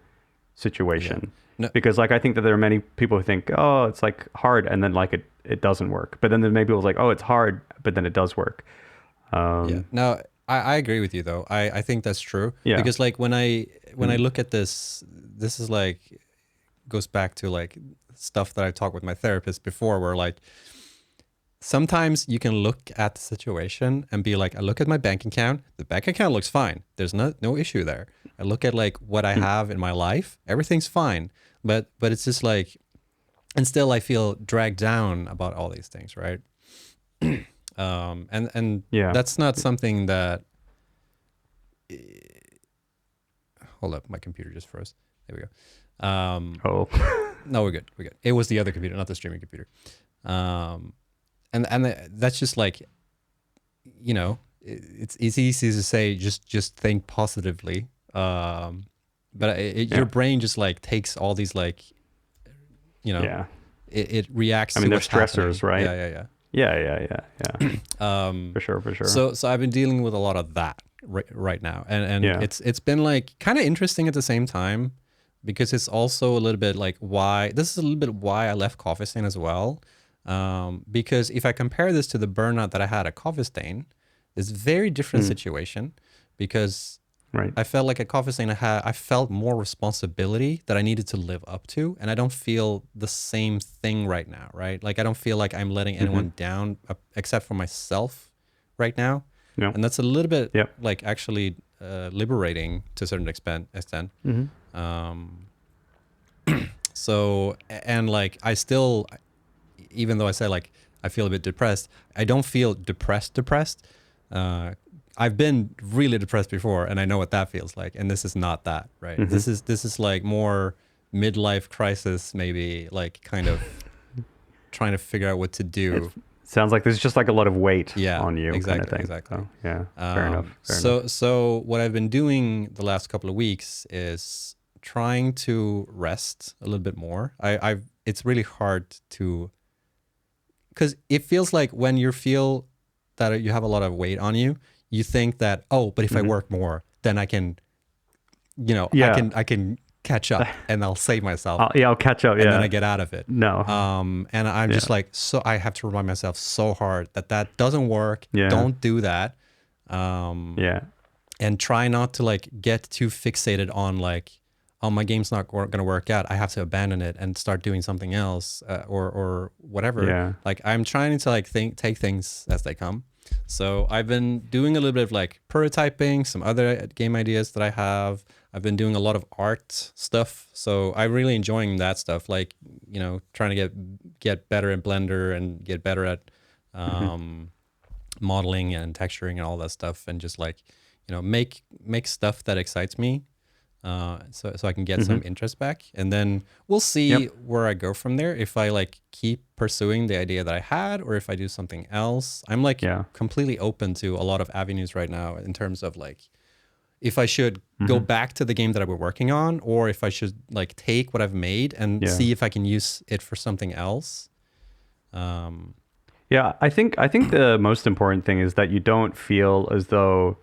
situation. No, Because like I think that there are many people who think, oh, it's like hard, and then like it doesn't work. But then there may be people like, oh, it's hard, but then it does work. yeah. No, I agree with you though. I think that's true. Yeah. Because like when I look at this, this is like goes back to like stuff that I talked with my therapist before, where like sometimes you can look at the situation and be like, I look at my bank account, the bank account looks fine. There's no issue there. I look at like what I have in my life, everything's fine. But it's just like, and still I feel dragged down about all these things, right? And Yeah. that's not something that, hold up, my computer just froze. There we go. Oh. No, we're good. We're good. It was the other computer, not the streaming computer. And that's just like, you know, it's easy to say, just think positively. But your brain just like takes all these like, you know, Yeah. it reacts. I mean, to they're what's stressors, happening. right? Yeah. Yeah. For sure. So I've been dealing with a lot of that right now, and Yeah. it's been like kind of interesting at the same time, because it's also a little bit like why I left Coffee Stain as well. Because if I compare this to the burnout that I had at Coffee Stain, it's a very different situation, because Right. I felt like at Coffee Stain I felt more responsibility that I needed to live up to, and I don't feel the same thing right now, right? Like I don't feel like I'm letting anyone down except for myself right now. Yeah. And that's a little bit Yep. like actually liberating to a certain extent. So, and like I still, even though I say like I feel a bit depressed, I don't feel depressed. I've been really depressed before, and I know what that feels like. And this is not that, right? This is like more midlife crisis, maybe, like kind of trying to figure out what to do. Sounds like there's just like a lot of weight on you. Exactly, kind of thing. exactly. So, yeah, fair enough. So what I've been doing the last couple of weeks is trying to rest a little bit more. It's really hard to, because it feels like when you feel that you have a lot of weight on you, you think that, oh, but if I work more, then I can, you know, I can catch up and I'll save myself. I'll catch up. Yeah. And then I get out of it. No. And I'm just like, so I have to remind myself so hard that doesn't work. Yeah. Don't do that. Yeah. And try not to like get too fixated on like, oh, my game's not going to work out. I have to abandon it and start doing something else, or whatever. Yeah. Like I'm trying to like take things as they come. So I've been doing a little bit of like prototyping, some other game ideas that I have. I've been doing a lot of art stuff. So I'm really enjoying that stuff. Like, you know, trying to get better in Blender and get better at modeling and texturing and all that stuff. And just like, you know, make stuff that excites me. So I can get some interest back, and then we'll see where I go from there. If I like keep pursuing the idea that I had, or if I do something else. I'm like completely open to a lot of avenues right now in terms of like, if I should go back to the game that I've been working on, or if I should like take what I've made and see if I can use it for something else. Yeah, I think the most important thing is that you don't feel as though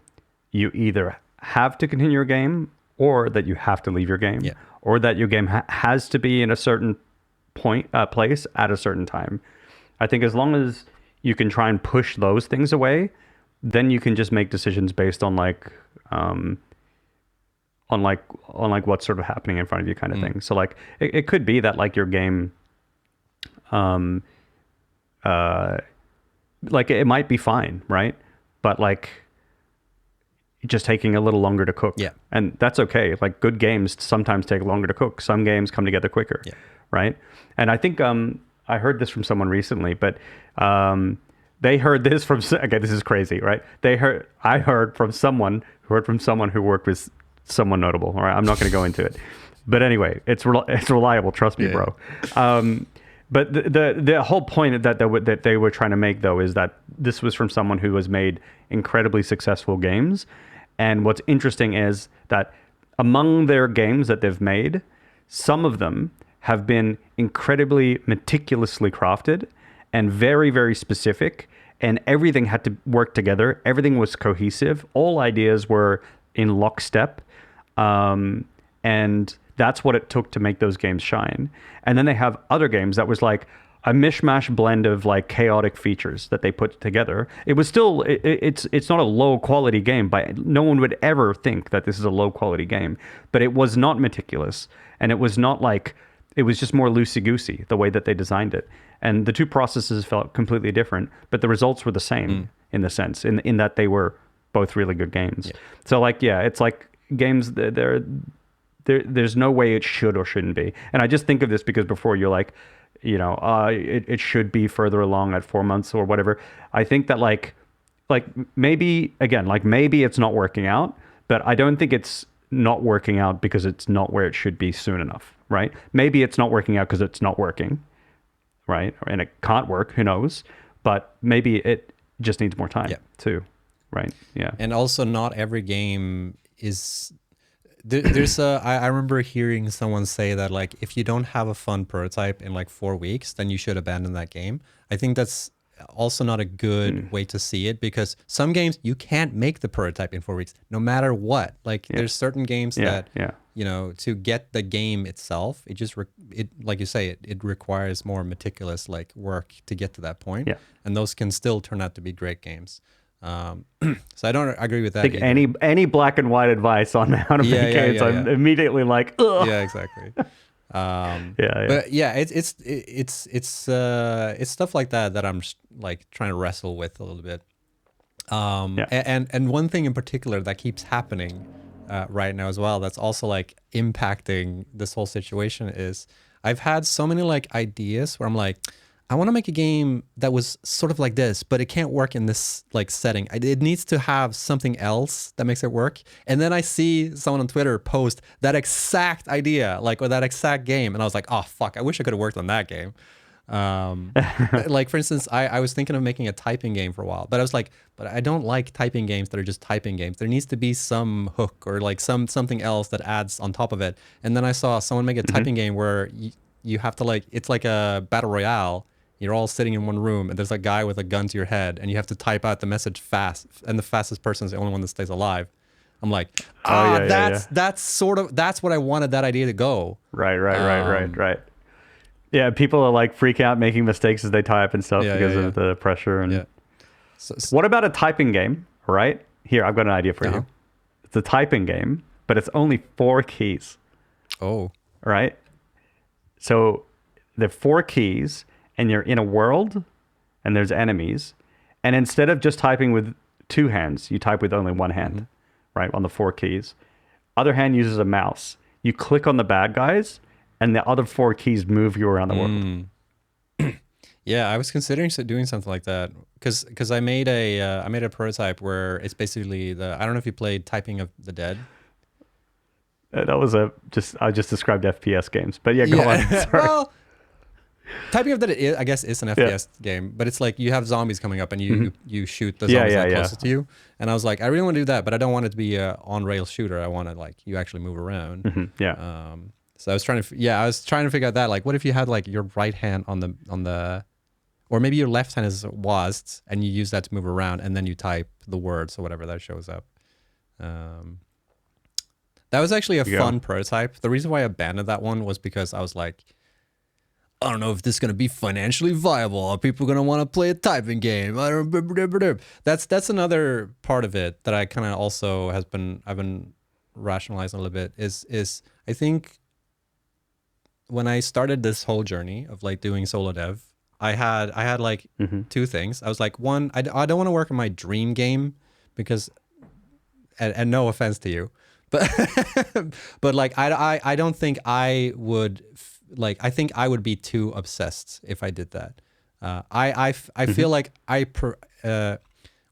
you either have to continue your game, or that you have to leave your game, or that your game has to be in a certain place at a certain time. I think as long as you can try and push those things away, then you can just make decisions based on what's sort of happening in front of you, kind of thing. So like it could be that like your game, like it might be fine, right? But like just taking a little longer to cook. Yeah. And that's okay. Like good games sometimes take longer to cook. Some games come together quicker. Yeah. Right. And I think I heard this from someone recently, but they heard this from, okay, this is crazy, right? I heard from someone who worked with someone notable. All right. I'm not going to go into it. But anyway, it's reliable. Trust me, bro. But the whole point that they were trying to make, though, is that this was from someone who has made incredibly successful games. And what's interesting is that among their games that they've made, some of them have been incredibly meticulously crafted and very, very specific. And everything had to work together. Everything was cohesive. All ideas were in lockstep. And that's what it took to make those games shine. And then they have other games that was like a mishmash blend of like chaotic features that they put together. It was still it's not a low quality game, but no one would ever think that this is a low quality game. But it was not meticulous, and it was not like, it was just more loosey goosey the way that they designed it. And the two processes felt completely different, but the results were the same in the sense in that they were both really good games. Yeah. So like, yeah, it's like games there's no way it should or shouldn't be. And I just think of this because before you're like, it should be further along at 4 months or whatever. I think that like maybe again, like maybe it's not working out, but I don't think it's not working out because it's not where it should be soon enough, right? Maybe it's not working out because it's not working, right? And it can't work, who knows? But maybe it just needs more time too, right? Yeah. And also not every game is... I remember hearing someone say that like, if you don't have a fun prototype in like 4 weeks, then you should abandon that game. I think that's also not a good way to see it, because some games you can't make the prototype in 4 weeks, no matter what. Like there's certain games that, to get the game itself, it like you say, it requires more meticulous like work to get to that point. Yeah. And those can still turn out to be great games. So I don't agree with that. I think any black and white advice on how to make games, I'm immediately like, ugh. Yeah, exactly. But yeah, it's stuff like that I'm like trying to wrestle with a little bit. And one thing in particular that keeps happening right now as well, that's also like impacting this whole situation, is I've had so many like ideas where I'm like, I want to make a game that was sort of like this, but it can't work in this like setting. It needs to have something else that makes it work. And then I see someone on Twitter post that exact idea, like, or that exact game. And I was like, oh, fuck, I wish I could have worked on that game. Like, for instance, I was thinking of making a typing game for a while, but I was like, but I don't like typing games that are just typing games. There needs to be some hook or like something else that adds on top of it. And then I saw someone make a typing game where you have to like, it's like a battle royale. You're all sitting in one room, and there's a guy with a gun to your head, and you have to type out the message fast, and the fastest person is the only one that stays alive. I'm like, that's what I wanted that idea to go. Right. Yeah, people are like freak out making mistakes as they type and stuff because of the pressure. And so, what about a typing game? Right here, I've got an idea for you. It's a typing game, but it's only 4 keys. Oh, right. So the 4 keys. And you're in a world, and there's enemies, and instead of just typing with 2 hands, you type with only 1 hand, right, on the 4 keys. Other hand uses a mouse. You click on the bad guys, and the other 4 keys move you around the world. Yeah, I was considering doing something like that, because I made a prototype where it's basically I don't know if you played Typing of the Dead. That was I just described FPS games, but go on. Sorry. Well, Typing of that, I guess, is an FPS game, but it's like you have zombies coming up and you shoot the zombies closest to you. And I was like, I really want to do that, but I don't want it to be a on-rails shooter. I want to like you actually move around. So I was trying to figure out that, like, what if you had like your right hand on the, or maybe your left hand is WASD and you use that to move around, and then you type the words or whatever that shows up. That was actually a fun prototype. The reason why I abandoned that one was because I was like, I don't know if this is going to be financially viable. Are people going to want to play a typing game? That's another part of it that I kind of also I've been rationalizing a little bit is I think when I started this whole journey of like doing solo dev, I had like 2 things. I was like, one, I don't want to work on my dream game because, and no offense to you, but like I don't think I would. Like, I think I would be too obsessed if I did that. I feel like or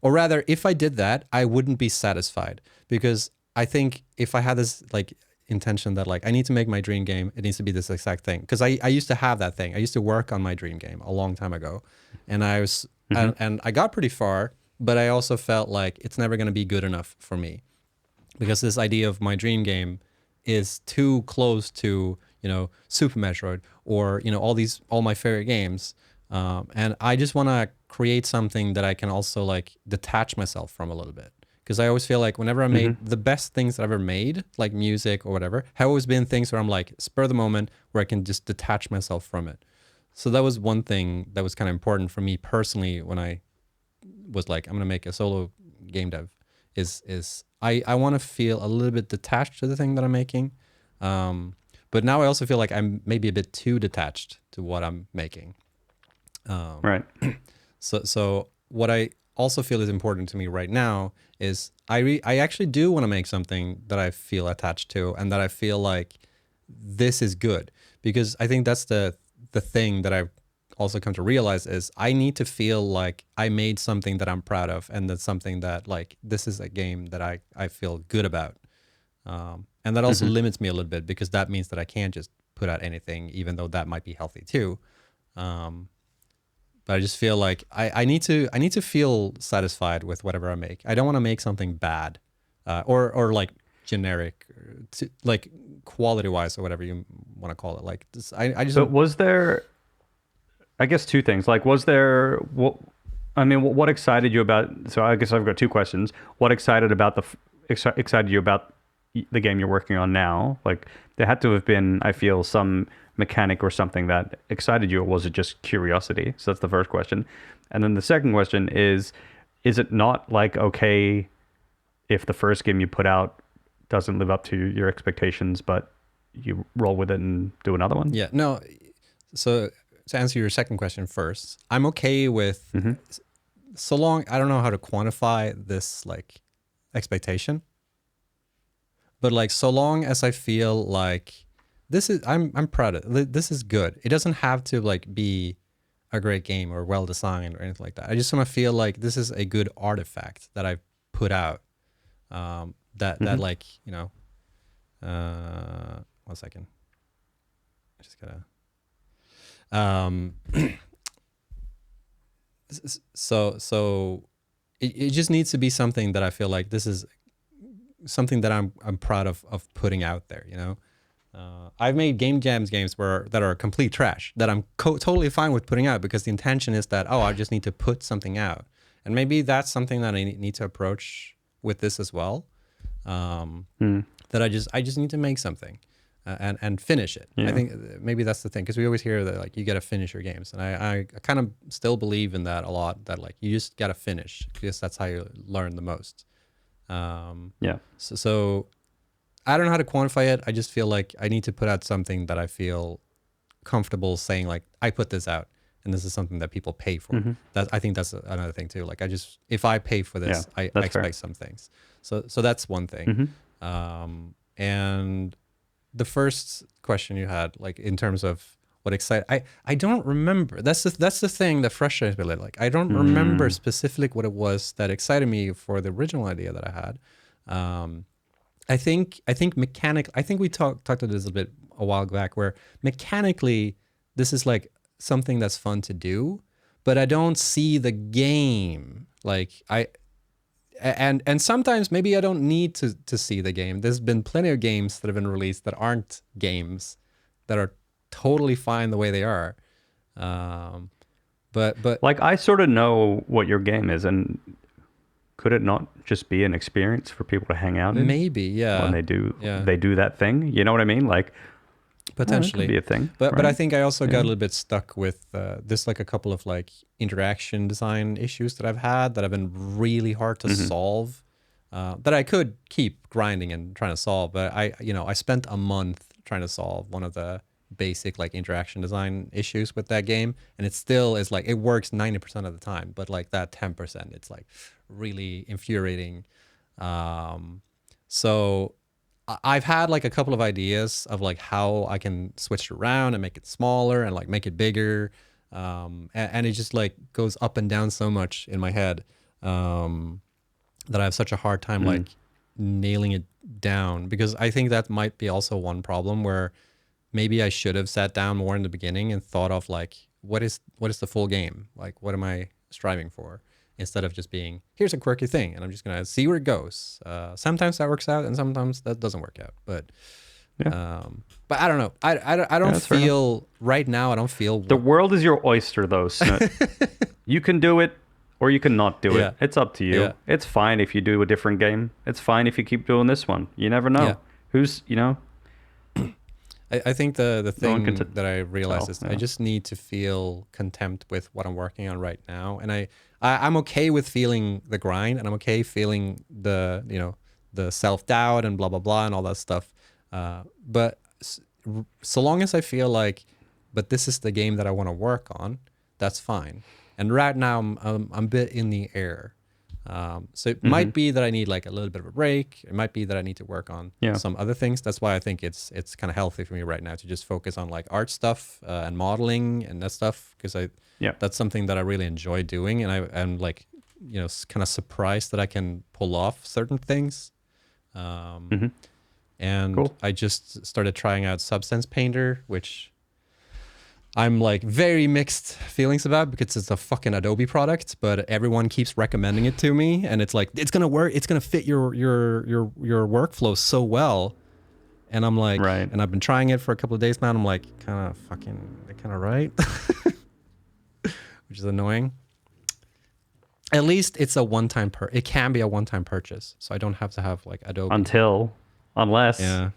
rather, if I did that, I wouldn't be satisfied, because I think if I had this like intention that like I need to make my dream game, it needs to be this exact thing. Because I used to have that thing. I used to work on my dream game a long time ago, and I was and I got pretty far, but I also felt like it's never going to be good enough for me, because this idea of my dream game is too close to, Super Metroid or, all my favorite games. And I just want to create something that I can also like detach myself from a little bit. Because I always feel like whenever I made the best things that I've ever made, like music or whatever, have always been things where I'm like spur of the moment, where I can just detach myself from it. So that was one thing that was kind of important for me personally when I was like, I'm gonna make a solo game dev. Is I want to feel a little bit detached to the thing that I'm making, but now I also feel like I'm maybe a bit too detached to what I'm making. Right. So what I also feel is important to me right now is I actually do want to make something that I feel attached to and that I feel like this is good, because I think that's the thing that I've also come to realize is I need to feel like I made something that I'm proud of, and that's something that like this is a game that I feel good about. And that also limits me a little bit, because that means that I can't just put out anything, even though that might be healthy too. But I just feel like I need to feel satisfied with whatever I make. I don't want to make something bad, or like generic, like quality wise or whatever you want to call it. Like this, I just. So was there? I guess two things. Like, was there what? I mean, what excited you about? So I guess I've got two questions. What excited you about the game you're working on now? Like, there had to have been, I feel, some mechanic or something that excited you, or was it just curiosity? So that's the first question. And then the second question is it not like okay if the first game you put out doesn't live up to your expectations, but you roll with it and do another one? Yeah, no. So to answer your second question first, I'm okay with so long. I don't know how to quantify this like expectation, but like so long as I feel like this is, I'm proud of it. This is good. It doesn't have to like be a great game or well designed or anything like that. I just want to feel like this is a good artifact that I put out. That like, you know, 1 second. I just gotta. So it just needs to be something that I feel like this is something that I'm proud of putting out there, you know. I've made game jams games that are complete trash that I'm totally fine with putting out, because the intention is that, oh, I just need to put something out, and maybe that's something that I need to approach with this as well. That I just need to make something. And finish it. Yeah. I think maybe that's the thing, because we always hear that like you got to finish your games, and I kind of still believe in that a lot. That like you just got to finish, because that's how you learn the most. Yeah. So I don't know how to quantify it. I just feel like I need to put out something that I feel comfortable saying like I put this out, and this is something that people pay for. I think that's another thing too. Like if I pay for this, I expect fair. Some things. So that's one thing. And the first question you had, like in terms of what excited, I don't remember. That's the thing that frustrates me a little. Like I don't remember specifically what it was that excited me for the original idea that I had. I think mechanically, I think we talked about this a bit a while back, where mechanically this is like something that's fun to do, but I don't see the game. Like and sometimes maybe I don't need to see the game. There's been plenty of games that have been released that aren't games, that are totally fine the way they are. But like I sort of know what your game is, and could it not just be an experience for people to hang out in? Maybe, yeah. When they do that thing, you know what I mean? Like potentially could be a thing. But I think I also got a little bit stuck with this, like a couple of like interaction design issues that I've had that have been really hard to solve, that I could keep grinding and trying to solve. But I spent a month trying to solve one of the basic like interaction design issues with that game, and it still is like, it works 90% of the time, but like that 10%, it's like really infuriating. So I've had like a couple of ideas of like how I can switch it around and make it smaller and like make it bigger. And it just like goes up and down so much in my head, that I have such a hard time like nailing it down, because I think that might be also one problem where maybe I should have sat down more in the beginning and thought of like, what is the full game? Like, what am I striving for? Instead of just being, here's a quirky thing, and I'm just going to see where it goes. Sometimes that works out, and sometimes that doesn't work out. But I don't know. I don't feel, right now, I don't feel... The world is your oyster, though, Snutt. You can do it. Or you can not do Yeah. it. It's up to you. Yeah. It's fine if you do a different game. It's fine if you keep doing this one. You never Yeah. know. Who's, I think the no one can thing that I realized tell. is I Yeah. just need to feel content with what I'm working on right now, and I'm okay with feeling the grind, and I'm okay feeling the the self doubt and blah blah blah and all that stuff. But so long as I feel like, but this is the game that I want to work on, that's fine. And right now I'm a bit in the air. So it might be that I need like a little bit of a break. It might be that I need to work on Yeah. some other things. That's why I think it's kind of healthy for me right now to just focus on like art stuff and modeling and that stuff, because Yeah. that's something that I really enjoy doing, and I'm like kind of surprised that I can pull off certain things. And Cool. I just started trying out Substance Painter, which I'm like very mixed feelings about because it's a fucking Adobe product, but everyone keeps recommending it to me, and it's like it's gonna work, it's gonna fit your workflow so well, and I'm like, Right. and I've been trying it for a couple of days now, and I'm like, kind of right, which is annoying. At least it's a one-time it can be a one-time purchase, so I don't have to have like Adobe Unless Yeah,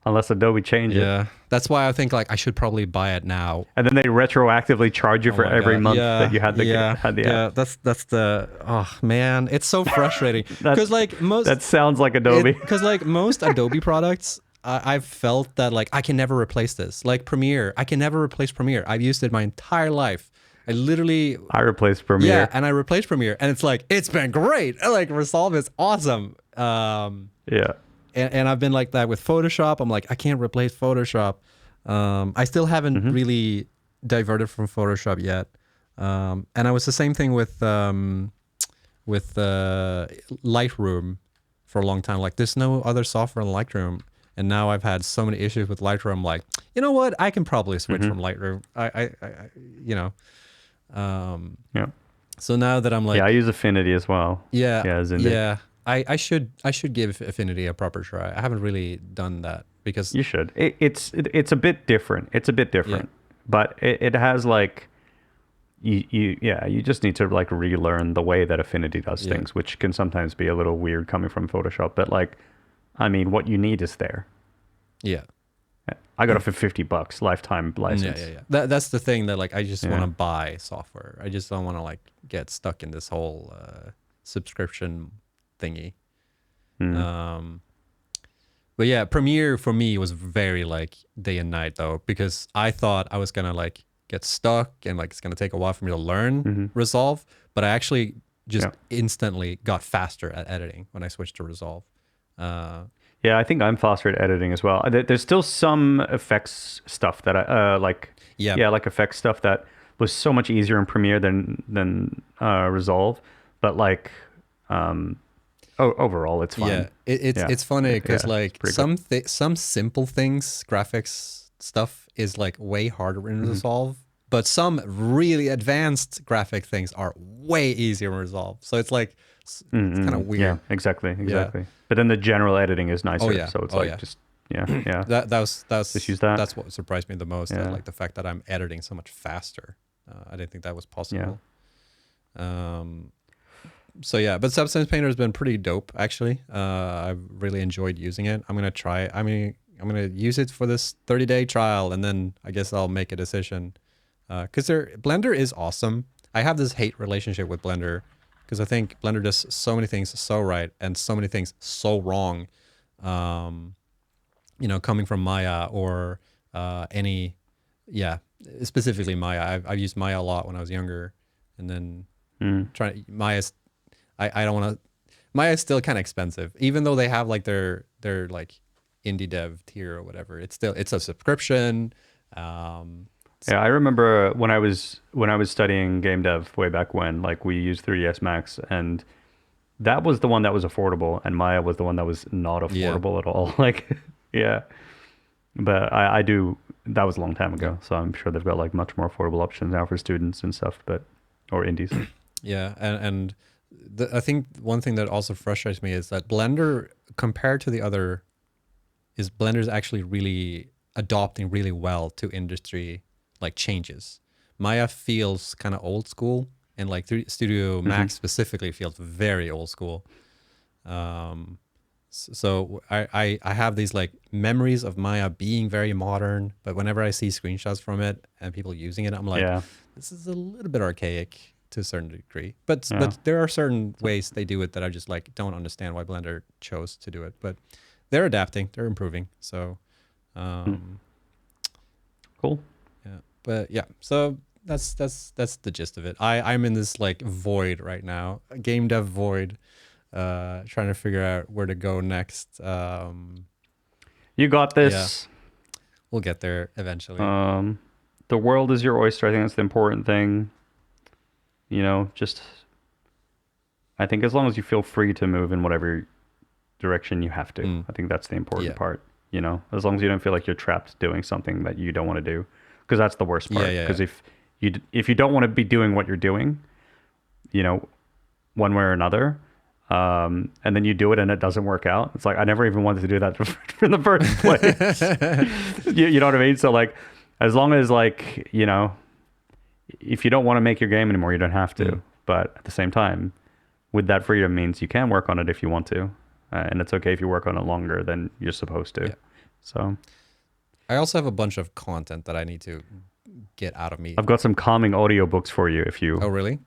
Adobe change it. yeah. That's why I think like I should probably buy it now. And then they retroactively charge you Oh for my every God. month Yeah, that you had the yeah, had the yeah. app. That's the oh man, it's so frustrating because like most That sounds like Adobe. because like most Adobe products, I've felt that like I can never replace this. Like Premiere, I can never replace Premiere. I've used it my entire life. I literally I replaced Premiere. yeah, and I replaced Premiere, and it's like it's been great. Like Resolve is awesome. Yeah. And I've been like that with Photoshop. I'm like, I can't replace Photoshop. I still haven't really diverted from Photoshop yet. And I was the same thing with Lightroom for a long time. Like, there's no other software in Lightroom. And now I've had so many issues with Lightroom. I'm like, you know what? I can probably switch from Lightroom. You know. Yeah. So now that I'm like, Yeah, I use Affinity as well. yeah, Yeah, Zindy. yeah. I should give Affinity a proper try. I haven't really done that because You should. It's a bit different. It's a bit different, but it has like you just need to like relearn the way that Affinity does things, which can sometimes be a little weird coming from Photoshop. But like, I mean, what you need is there. yeah. I got it for $50 lifetime license. Yeah. That's the thing that like I just want to buy software. I just don't want to like get stuck in this whole subscription thingy. But yeah, Premiere for me was very like day and night though, because I thought I was gonna like get stuck and like it's gonna take a while for me to learn Resolve, but I actually just instantly got faster at editing when I switched to Resolve. Yeah, I think I'm faster at editing as well. There's still some effects stuff that I like. Yeah. Like effects stuff that was so much easier in Premiere than Resolve. But like, overall, it's fine. Yeah, it's funny because like some simple things, graphics stuff is like way harder in Resolve, but some really advanced graphic things are way easier in Resolve. So it's like it's kind of weird. Yeah, exactly. But then the general editing is nicer. Oh yeah. So it's just yeah. That's Just use that. That's what surprised me the most. That, like the fact that I'm editing so much faster. I didn't think that was possible. So yeah, but Substance Painter has been pretty dope actually. I've really enjoyed using it. I'm gonna try. I mean, I'm gonna use it for this 30-day trial, and then I guess I'll make a decision. Because Blender is awesome. I have this hate relationship with Blender because I think Blender does so many things so right and so many things so wrong. Coming from Maya or specifically Maya. I've used Maya a lot when I was younger, and then Maya's. I don't want to. Maya's still kind of expensive, even though they have like their like indie dev tier or whatever. It's a subscription. I remember when I was studying game dev way back when, like we used 3ds Max, and that was the one that was affordable, and Maya was the one that was not affordable at all. Like, yeah. But I do. That was a long time ago, so I'm sure they've got like much more affordable options now for students and stuff, or indies. Yeah, and I think one thing that also frustrates me is that Blender, compared to the other, Blender's actually really adopting really well to industry like changes. Maya feels kind of old school, and like Studio Max specifically feels very old school. So I have these like memories of Maya being very modern, but whenever I see screenshots from it and people using it, I'm like, this is a little bit archaic to a certain degree. But there are certain ways they do it that I just like don't understand why Blender chose to do it. But they're adapting, they're improving. So cool. Yeah. But yeah, so that's the gist of it. I'm in this like void right now, a game dev void. Trying to figure out where to go next. You got this. Yeah, we'll get there eventually. The world is your oyster. I think that's the important thing. You know, just I think as long as you feel free to move in whatever direction you have to, I think that's the important part. You know, as long as you don't feel like you're trapped doing something that you don't want to do, because that's the worst part. Because if you don't want to be doing what you're doing, you know, one way or another. And then you do it and it doesn't work out. It's like, I never even wanted to do that in the first place. You know what I mean? So like, as long as like, you know, if you don't want to make your game anymore, you don't have to. But at the same time, with that freedom means you can work on it if you want to. And it's okay if you work on it longer than you're supposed to. Yeah. So I also have a bunch of content that I need to get out of me. I've got some calming audiobooks for you if you... Oh, really?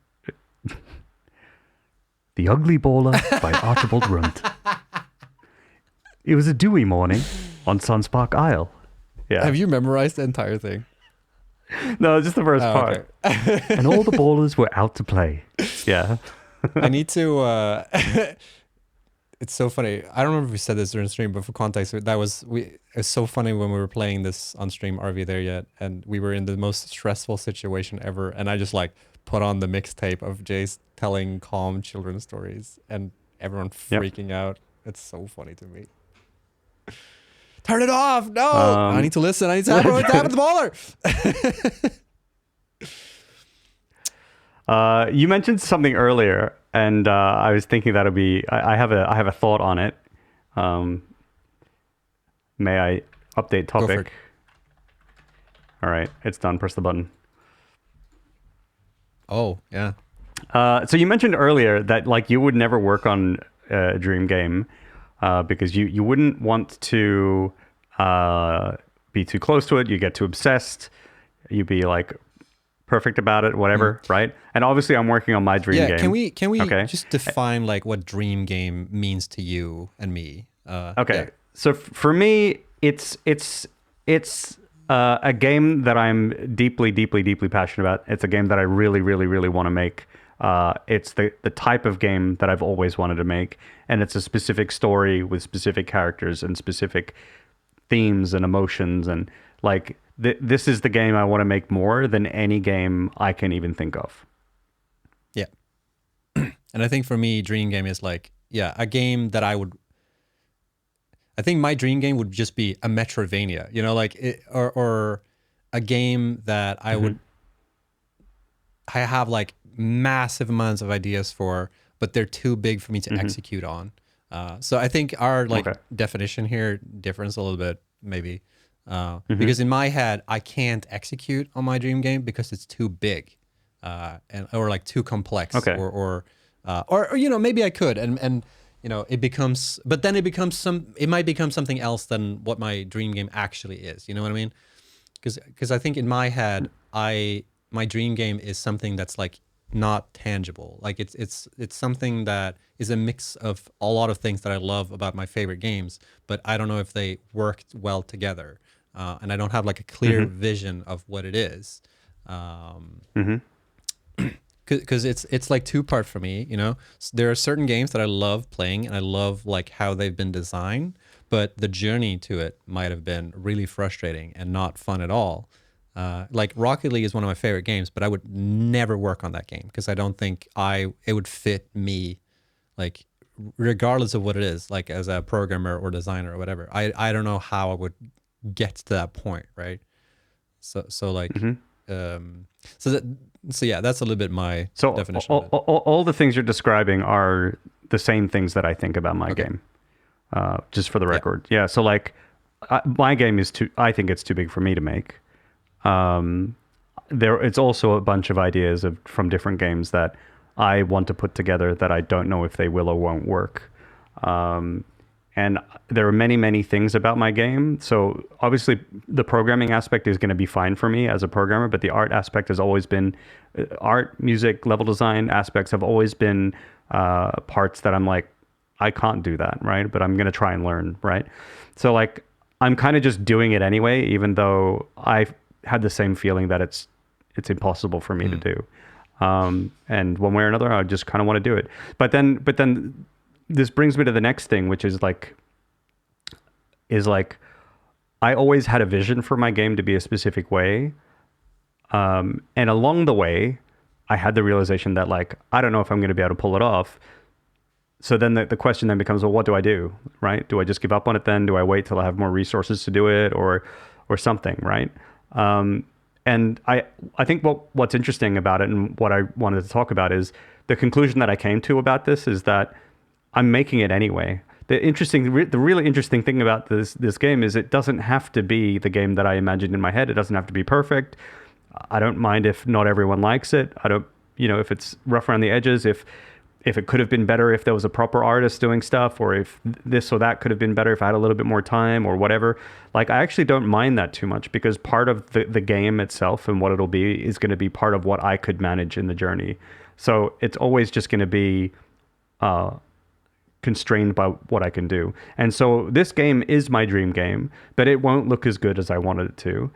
The Ugly Baller by Archibald Runt. It was a dewy morning on Sunspark Isle. Yeah. Have you memorized the entire thing? No, just the first part. Okay. And all the ballers were out to play. Yeah. I need to... It's so funny. I don't remember if we said this during stream, but for context, it's so funny when we were playing this on stream, Are We There Yet? And we were in the most stressful situation ever. And I just like put on the mixtape of Jace telling calm children's stories and everyone freaking out. It's so funny to me. Turn it off! No! I need to listen. I need to have the baller! You mentioned something earlier, and I was thinking that'll be... I have a thought on it. May I update topic? All right, it's done. Press the button. Oh, yeah. So you mentioned earlier that like you would never work on a dream game because you wouldn't want to be too close to it. You get too obsessed. You'd be like perfect about it, whatever, right? And obviously I'm working on my dream game. Can we just define like what dream game means to you and me? Okay. Yeah. So for me, it's a game that I'm deeply passionate about. It's a game that I really want to make. It's the type of game that I've always wanted to make, and it's a specific story with specific characters and specific themes and emotions, and like this is the game I want to make more than any game I can even think of. Yeah. And I think for me, dream game is like, a game that I think my dream game would just be a Metroidvania, you know, like or a game that I have like massive amounts of ideas for, but they're too big for me to execute on. So I think our definition here differs a little bit, maybe, because in my head I can't execute on my dream game because it's too big, or like too complex, or you know, maybe I could and. You know, it might become something else than what my dream game actually is. You know what I mean? Because I think in my head, my dream game is something that's like not tangible. Like it's something that is a mix of a lot of things that I love about my favorite games, but I don't know if they worked well together, and I don't have like a clear vision of what it is. Because it's like two-part for me, you know. There are certain games that I love playing and I love like how they've been designed, but the journey to it might have been really frustrating and not fun at all. Like Rocket League is one of my favorite games, but I would never work on that game because I don't think it would fit me, like regardless of what it is, like as a programmer or designer or whatever. I don't know how I would get to that point, right? So like So yeah, that's a little bit my definition. All the things you're describing are the same things that I think about my game. Just for the record, So like, my game is I think it's too big for me to make. it's also a bunch of ideas from different games that I want to put together that I don't know if they will or won't work. And there are many, many things about my game. So obviously the programming aspect is going to be fine for me as a programmer, but the art aspect has always been art, music, level design aspects have always been parts that I'm like, I can't do that, right? But I'm going to try and learn, right? So like, I'm kind of just doing it anyway, even though I've had the same feeling that it's impossible for me to do. And one way or another, I just kind of want to do it. But then this brings me to the next thing, which is like I always had a vision for my game to be a specific way. And along the way, I had the realization that like, I don't know if I'm going to be able to pull it off. So then the question then becomes, well, what do I do, right? Do I just give up on it then? Do I wait till I have more resources to do it or something, right? And I think what's interesting about it and what I wanted to talk about is the conclusion that I came to about this is that I'm making it anyway. The really interesting thing about this game is it doesn't have to be the game that I imagined in my head. It doesn't have to be perfect. I don't mind if not everyone likes it. I don't, if it's rough around the edges, if it could have been better if there was a proper artist doing stuff, or if this or that could have been better if I had a little bit more time or whatever. Like, I actually don't mind that too much because part of the game itself and what it'll be is going to be part of what I could manage in the journey. So it's always just going to be constrained by what I can do. And so this game is my dream game, but it won't look as good as I wanted it to.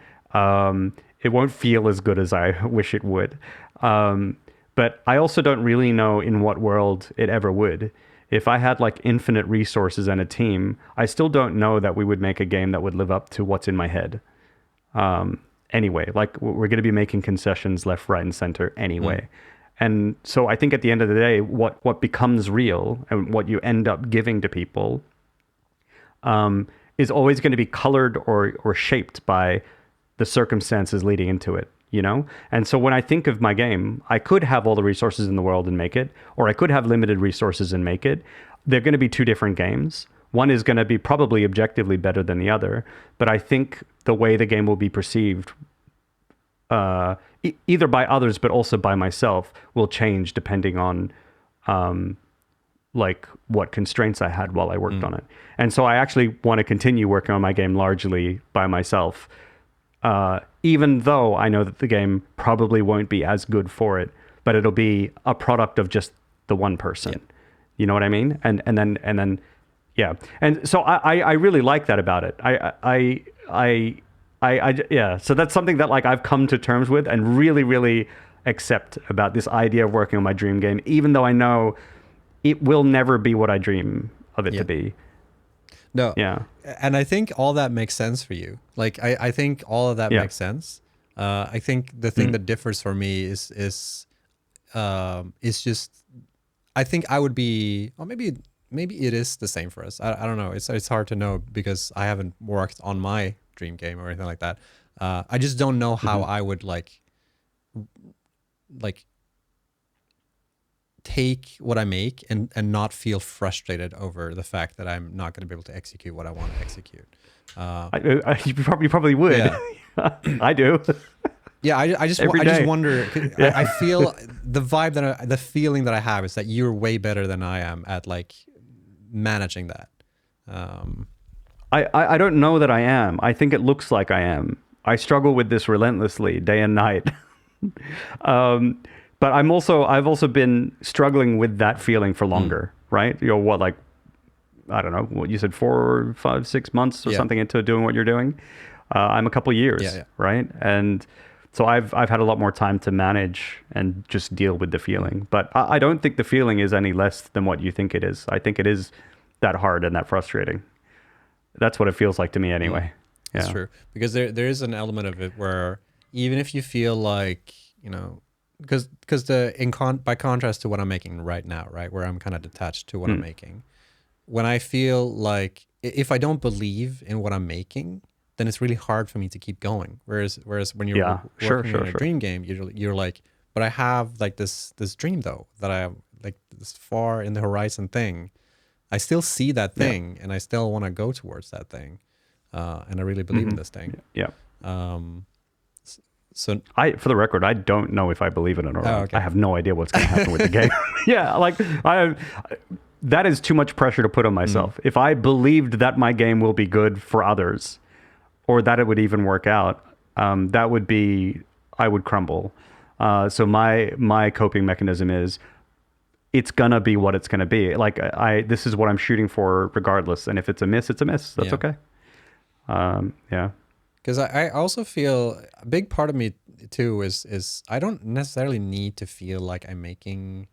It won't feel as good as I wish it would. But I also don't really know in what world it ever would. If I had like infinite resources and a team, I still don't know that we would make a game that would live up to what's in my head. Anyway, like we're going to be making concessions left, right, and center anyway. And so I think at the end of the day, what becomes real and what you end up giving to people is always going to be colored or shaped by the circumstances leading into it, And so when I think of my game, I could have all the resources in the world and make it, or I could have limited resources and make it. They're going to be two different games. One is going to be probably objectively better than the other, but I think the way the game will be perceived either by others but also by myself will change depending on like what constraints I had while I worked on it. And so I actually want to continue working on my game largely by myself, even though I know that the game probably won't be as good for it, but it'll be a product of just the one person. Yeah. You know what I mean? And then yeah. And so I really like that about it. Yeah, so that's something that like I've come to terms with and really, really accept about this idea of working on my dream game, even though I know it will never be what I dream of it to be. No. Yeah. And I think all that makes sense for you. Like, I think all of that makes sense. I think the thing that differs for me is just, I think I would be, or maybe it is the same for us. I don't know. It's hard to know because I haven't worked on my dream game or anything like that. I just don't know how I would like take what I make and not feel frustrated over the fact that I'm not going to be able to execute what I want to execute. You probably would. Yeah. I do. Yeah, I just wonder. I feel the vibe the feeling that I have is that you're way better than I am at like managing that. I don't know that I am. I think it looks like I am. I struggle with this relentlessly, day and night. But I've also been struggling with that feeling for longer, right? I don't know, what you said, 4, 5, 6 months or something into doing what you're doing. I'm a couple years, right? And so I've had a lot more time to manage and just deal with the feeling. But I don't think the feeling is any less than what you think it is. I think it is that hard and that frustrating. That's what it feels like to me anyway. That's true. Because there is an element of it where even if you feel like, because by contrast to what I'm making right now, right, where I'm kind of detached to what I'm making, when I feel like if I don't believe in what I'm making, then it's really hard for me to keep going. Whereas when you're working on a dream game, you're like, but I have like this dream though, that I have like this far in the horizon thing. I still see that thing and I still want to go towards that thing. And I really believe in this thing. Yeah. So For the record, I don't know if I believe in it or not. okay. I have no idea what's going to happen with the game. Yeah, like that is too much pressure to put on myself. If I believed that my game will be good for others, or that it would even work out, that would be, I would crumble. So my coping mechanism is, it's gonna be what it's gonna be. Like this is what I'm shooting for, regardless. And if it's a miss, it's a miss. That's okay. Yeah. Because I also feel a big part of me too is I don't necessarily need to feel like I'm making,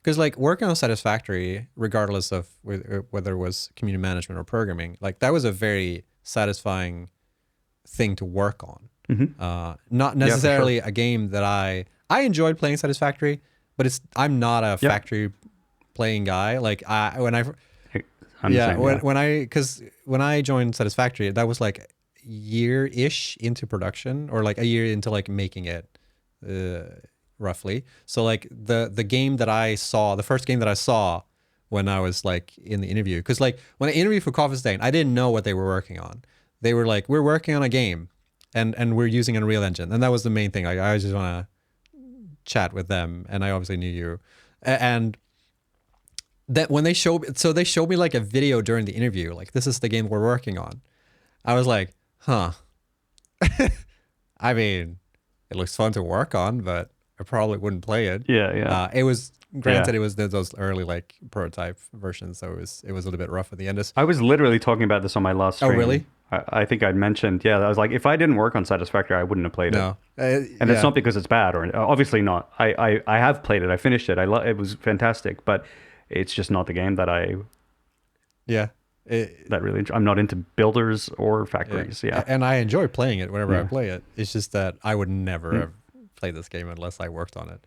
because like working on Satisfactory, regardless of whether it was community management or programming, like that was a very satisfying thing to work on. Not necessarily a game that I enjoyed playing Satisfactory, but I'm not a factory playing guy. Like when I joined Satisfactory, that was like year-ish into production, or like a year into like making it, roughly. So like the game that I saw, the first game that I saw when I was like in the interview, because like when I interviewed for Coffee Stain, I didn't know what they were working on. They were like, we're working on a game, and we're using Unreal Engine, and that was the main thing. Like I just want to chat with them, and I obviously knew you, and that when they showed me like a video during the interview, like this is the game we're working on. I was like, huh. I mean, it looks fun to work on, but I probably wouldn't play it. Yeah. It was, granted, it was those early like prototype versions, so it was a little bit rough at the end. I was literally talking about this on my last stream. Oh, really? I think I'd mentioned, I was like, if I didn't work on Satisfactory, I wouldn't have played it. And it's not because it's bad, or obviously not. I have played it. I finished it. It was fantastic, but it's just not the game that I'm not into builders or factories. Yeah. And I enjoy playing it whenever I play it. It's just that I would never have played this game unless I worked on it.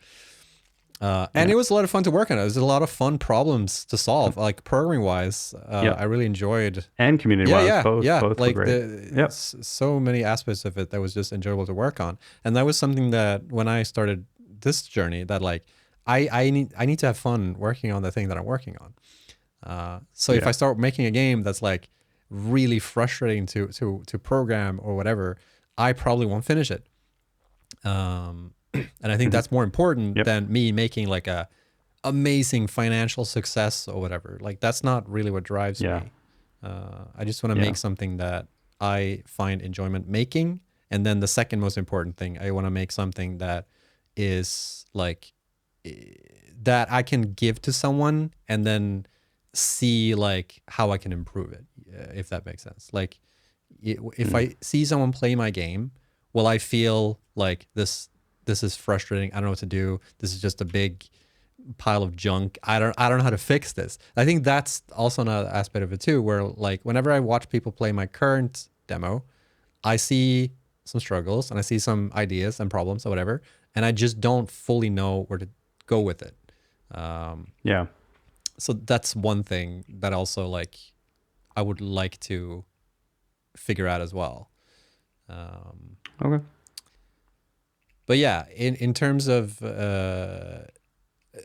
And it was a lot of fun to work on. It was a lot of fun problems to solve, like programming wise. I really enjoyed, and community wise. Both like were great. So many aspects of it that was just enjoyable to work on. And that was something that when I started this journey, that like I need to have fun working on the thing that I'm working on. So if I start making a game that's like really frustrating to program or whatever, I probably won't finish it. And I think that's more important than me making like a amazing financial success or whatever. Like that's not really what drives me. I just want to make something that I find enjoyment making. And then the second most important thing, I want to make something that is like that I can give to someone and then see like how I can improve it, if that makes sense. Like if I see someone play my game, will I feel like this is frustrating, I don't know what to do, this is just a big pile of junk, I don't know how to fix this. I think that's also another aspect of it too, where like whenever I watch people play my current demo, I see some struggles and I see some ideas and problems or whatever, and I just don't fully know where to go with it. So that's one thing that also like I would like to figure out as well. Okay. But yeah, in terms of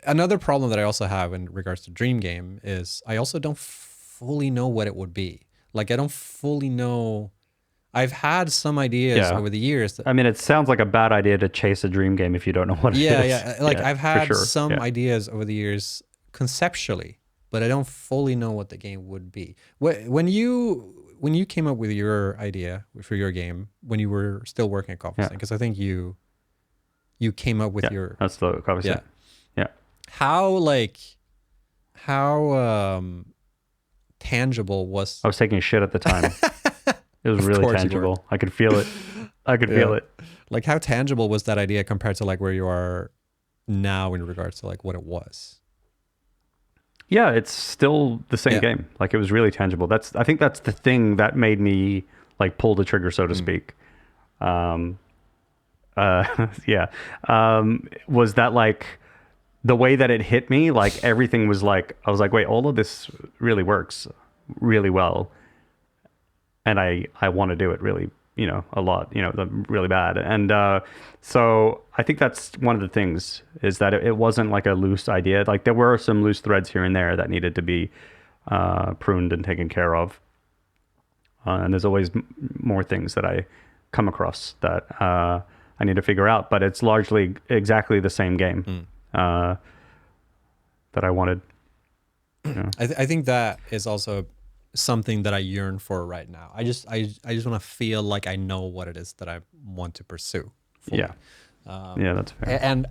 another problem that I also have in regards to Dream Game is I also don't fully know what it would be. Like I don't fully know. I've had some ideas over the years. I mean, it sounds like a bad idea to chase a dream game if you don't know what it is. Yeah. Like I've had some ideas over the years conceptually, but I don't fully know what the game would be. When you came up with your idea for your game, when you were still working at Coffee Stain, because I think you came up with your... That's the Coffee Stain. Yeah. How tangible was... I was taking a shit at the time. It was really tangible. I could feel it. Feel it. Like how tangible was that idea compared to like where you are now in regards to like what it was? Yeah, it's still the same game. Like it was really tangible. I think that's the thing that made me like pull the trigger, so to speak. Was that like the way that it hit me, like everything was like, I was like, wait, all of this really works really well. And I want to do it really, a lot, really bad. And so I think that's one of the things is that it wasn't like a loose idea. Like there were some loose threads here and there that needed to be pruned and taken care of. And there's always more things that I come across that I need to figure out. But it's largely exactly the same game that I wanted. Yeah. I think that is also something that I yearn for right now. I just want to feel like I know what it is that I want to pursue. Fully. Yeah, that's fair.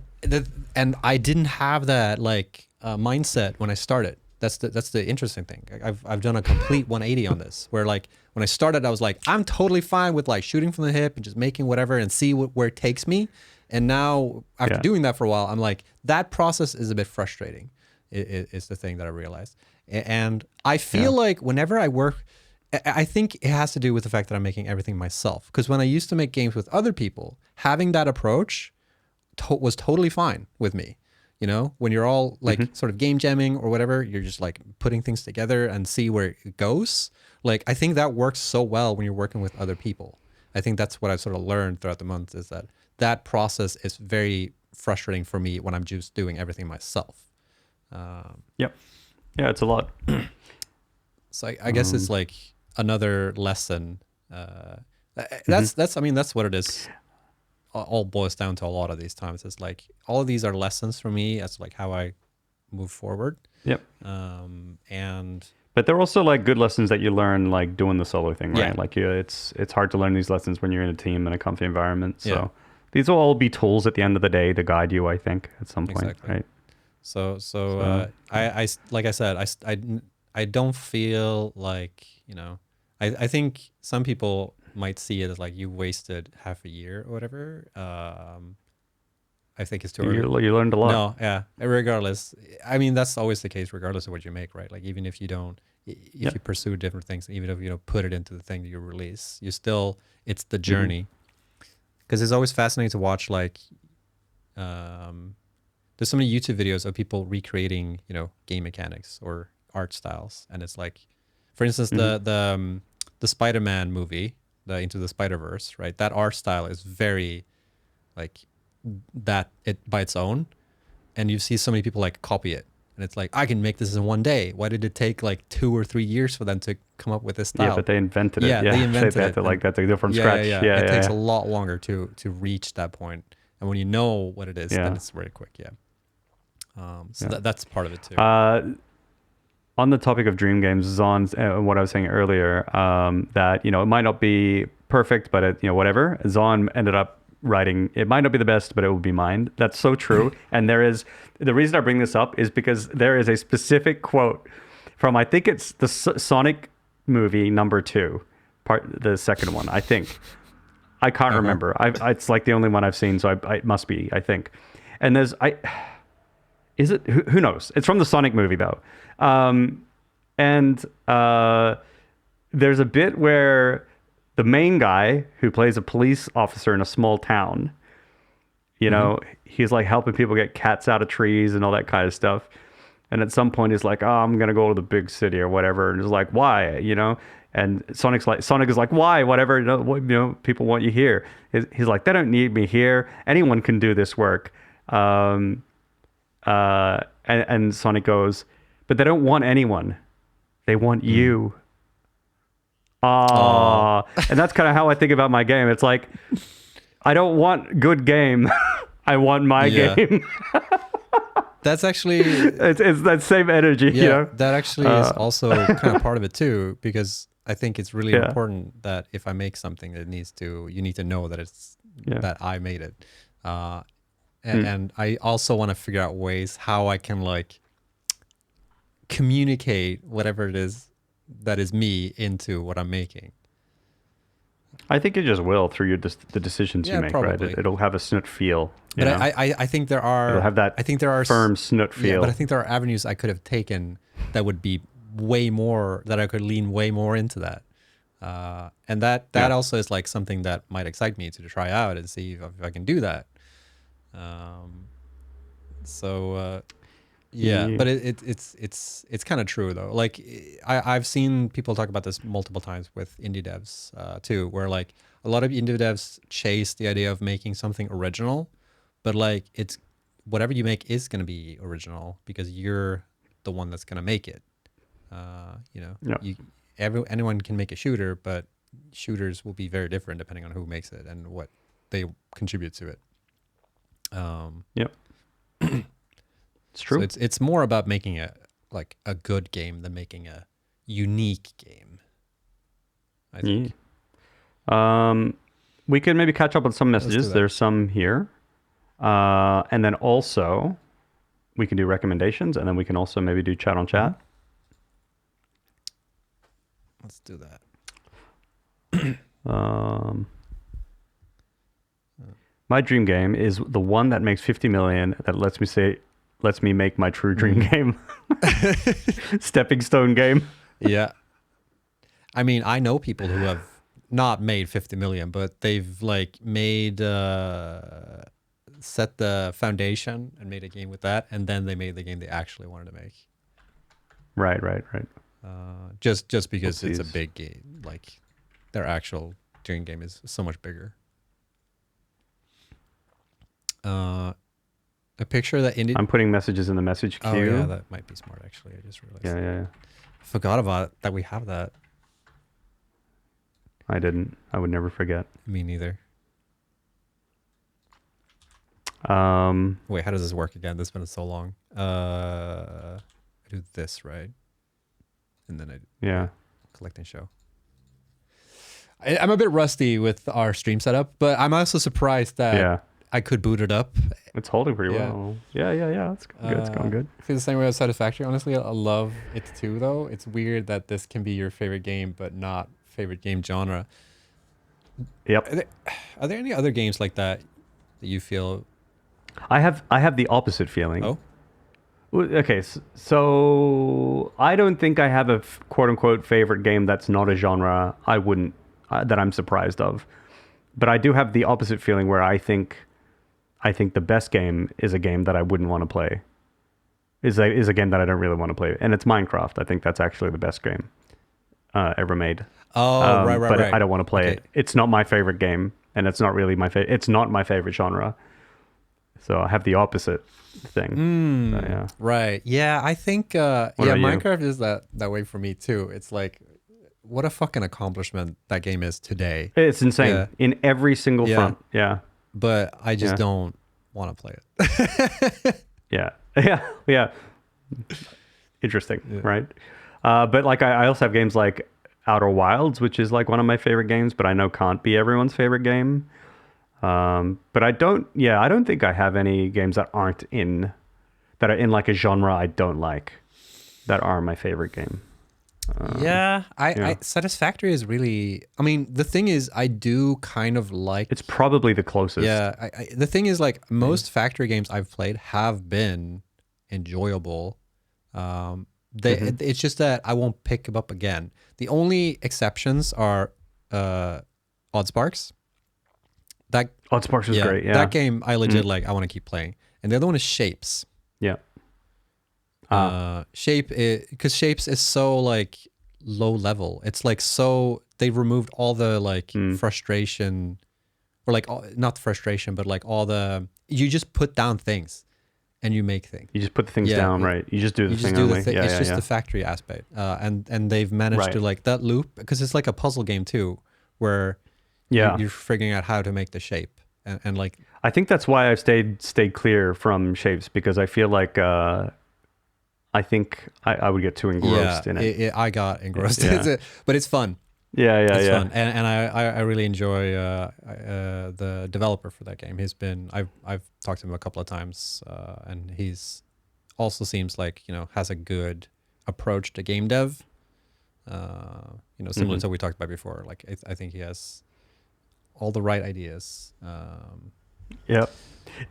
And I didn't have that like mindset when I started. That's the interesting thing. I've done a complete 180 on this, where like when I started, I was like, I'm totally fine with like shooting from the hip and just making whatever and see where it takes me. And now after doing that for a while, I'm like, that process is a bit frustrating. Is the thing that I realized. And I feel like whenever I work, I think it has to do with the fact that I'm making everything myself. Because when I used to make games with other people, having that approach was totally fine with me. You know, when you're all like sort of game jamming or whatever, you're just like putting things together and see where it goes. Like, I think that works so well when you're working with other people. I think that's what I've sort of learned throughout the month, is that process is very frustrating for me when I'm just doing everything myself. Yep. Yeah, it's a lot. So I guess it's like another lesson. That's I mean, that's what it is. All boils down to a lot of these times. It's like all of these are lessons for me as like how I move forward. Yep. But they're also like good lessons that you learn like doing the solo thing, right? Yeah. Like it's hard to learn these lessons when you're in a team in a comfy environment. So these will all be tools at the end of the day to guide you, I think, at some point, exactly. right? So I like I said, I don't feel like, you know, I think some people might see it as like you wasted half a year or whatever. I think it's too early. You learned a lot. No, yeah. Regardless, I mean, that's always the case, regardless of what you make, right? Like, even if you don't, if you pursue different things, even if you don't put it into the thing that you release, you still, it's the journey. Because it's always fascinating to watch, like, there's so many YouTube videos of people recreating, you know, game mechanics or art styles. And it's like, for instance, the Spider-Man movie, the Into the Spider-Verse, right? That art style is very like that it by its own. And you see so many people like copy it. And it's like, I can make this in one day. Why did it take like 2 or 3 years for them to come up with this style? Yeah, but they invented it. Yeah, they invented it. Like that's a different scratch. It takes a lot longer to reach that point. And when you know what it is, then it's very quick. That's part of it too. On the topic of dream games, Zon, what I was saying earlier, that, you know, it might not be perfect, but it, you know, whatever. Zon ended up writing, it might not be the best, but it will be mine. That's so true. And there is, the reason I bring this up is because there is a specific quote from, I think it's the Sonic movie #2, the second one, I think. I can't remember. It's like the only one I've seen, so it must be, I think. And there's, is it? Who knows? It's from the Sonic movie, though. There's a bit where the main guy, who plays a police officer in a small town, you know, he's like helping people get cats out of trees and all that kind of stuff. And at some point he's like, oh, I'm going to go to the big city or whatever. And he's like, why? You know? And Sonic is like, why? Whatever, you know, people want you here. He's like, they don't need me here. Anyone can do this work. And Sonic goes, but they don't want anyone. They want you. And that's kind of how I think about my game. It's like, I don't want good game. I want my game. That's actually... it's that same energy. Yeah, you know? That actually is also kind of part of it too, because I think it's really important that if I make something, you need to know that it's that I made it. And I also want to figure out ways how I can like communicate whatever it is that is me into what I'm making. I think it just will through the decisions you make, probably. Right? It'll have a Snutt feel. But I think there are... It'll have that firm Snutt feel. Yeah, but I think there are avenues I could have taken that would be way more, that I could lean way more into that. And that also is like something that might excite me to try out and see if I can do that. But it's kind of true though. Like I've seen people talk about this multiple times with indie devs too, where like a lot of indie devs chase the idea of making something original, but like it's whatever you make is going to be original because you're the one that's going to make it. Anyone can make a shooter, but shooters will be very different depending on who makes it and what they contribute to it. Yep. It's true. So it's more about making a good game than making a unique game, I think. Yeah. We can maybe catch up on some messages. There's some here. And then also we can do recommendations, and then we can also maybe do chat on chat. Let's do that. My dream game is the one that makes 50 million that lets me make my true dream game. Stepping stone game. Yeah. I mean, I know people who have not made 50 million, but they've like made set the foundation and made a game with that, and then they made the game they actually wanted to make. Right. Just because it's a big game, like their actual dream game is so much bigger. A picture that indie. I'm putting messages in the message queue. Oh yeah, that might be smart actually. I just realized. Yeah. I forgot about that we have that. I didn't. I would never forget. Me neither. Wait, how does this work again? This has been so long. I do this, right? And then I collect and show. I'm a bit rusty with our stream setup, but I'm also surprised that I could boot it up. It's holding pretty well. Yeah. It's good. It's going good. I feel the same way with Satisfactory. Honestly, I love it too, though. It's weird that this can be your favorite game, but not favorite game genre. Yep. Are there any other games like that you feel? I have the opposite feeling. Oh. Okay, so I don't think I have a quote unquote favorite game that's not a genre I wouldn't that I'm surprised of, but I do have the opposite feeling where I think the best game is a game that I wouldn't want to play. Is a game that I don't really want to play, and it's Minecraft. I think that's actually the best game ever made. Oh, right. But I don't want to play it. It's not my favorite game, and it's not really my favorite. It's not my favorite genre. So I have the opposite thing. So, yeah. Right. Yeah, I think Minecraft is that way for me too. It's like, what a fucking accomplishment that game is today. It's insane in every single front. Yeah. But I just don't want to play it. Yeah. Interesting, right? But like I also have games like Outer Wilds, which is like one of my favorite games, but I know can't be everyone's favorite game. But I don't think I have any games that are in like a genre I don't like that are my favorite game. I Satisfactory is really, I mean, the thing is I do kind of like, it's probably the closest. Yeah. The thing is like most factory games I've played have been enjoyable. It's just that I won't pick them up again. The only exceptions are Oddsparks. Oddsparks was great. Yeah, that game I legit like. I want to keep playing. And the other one is Shapes. Yeah. Because Shapes is so like low level. It's like they removed all the like frustration, or like not frustration, but like all the you just put down things, and you make things. You just put the things down, right? You just do the thing only. It's just the factory aspect, and they've managed to like that loop, because it's like a puzzle game too, where you're figuring out how to make the shape, and like I think that's why I've stayed clear from Shapes, because I feel like I think I would get too engrossed in it. I got engrossed, but it's fun. It's fun, and I really enjoy the developer for that game. I've talked to him a couple of times, and he's also seems like has a good approach to game dev. Similar to what we talked about before. Like I think he has all the right ideas. Yep.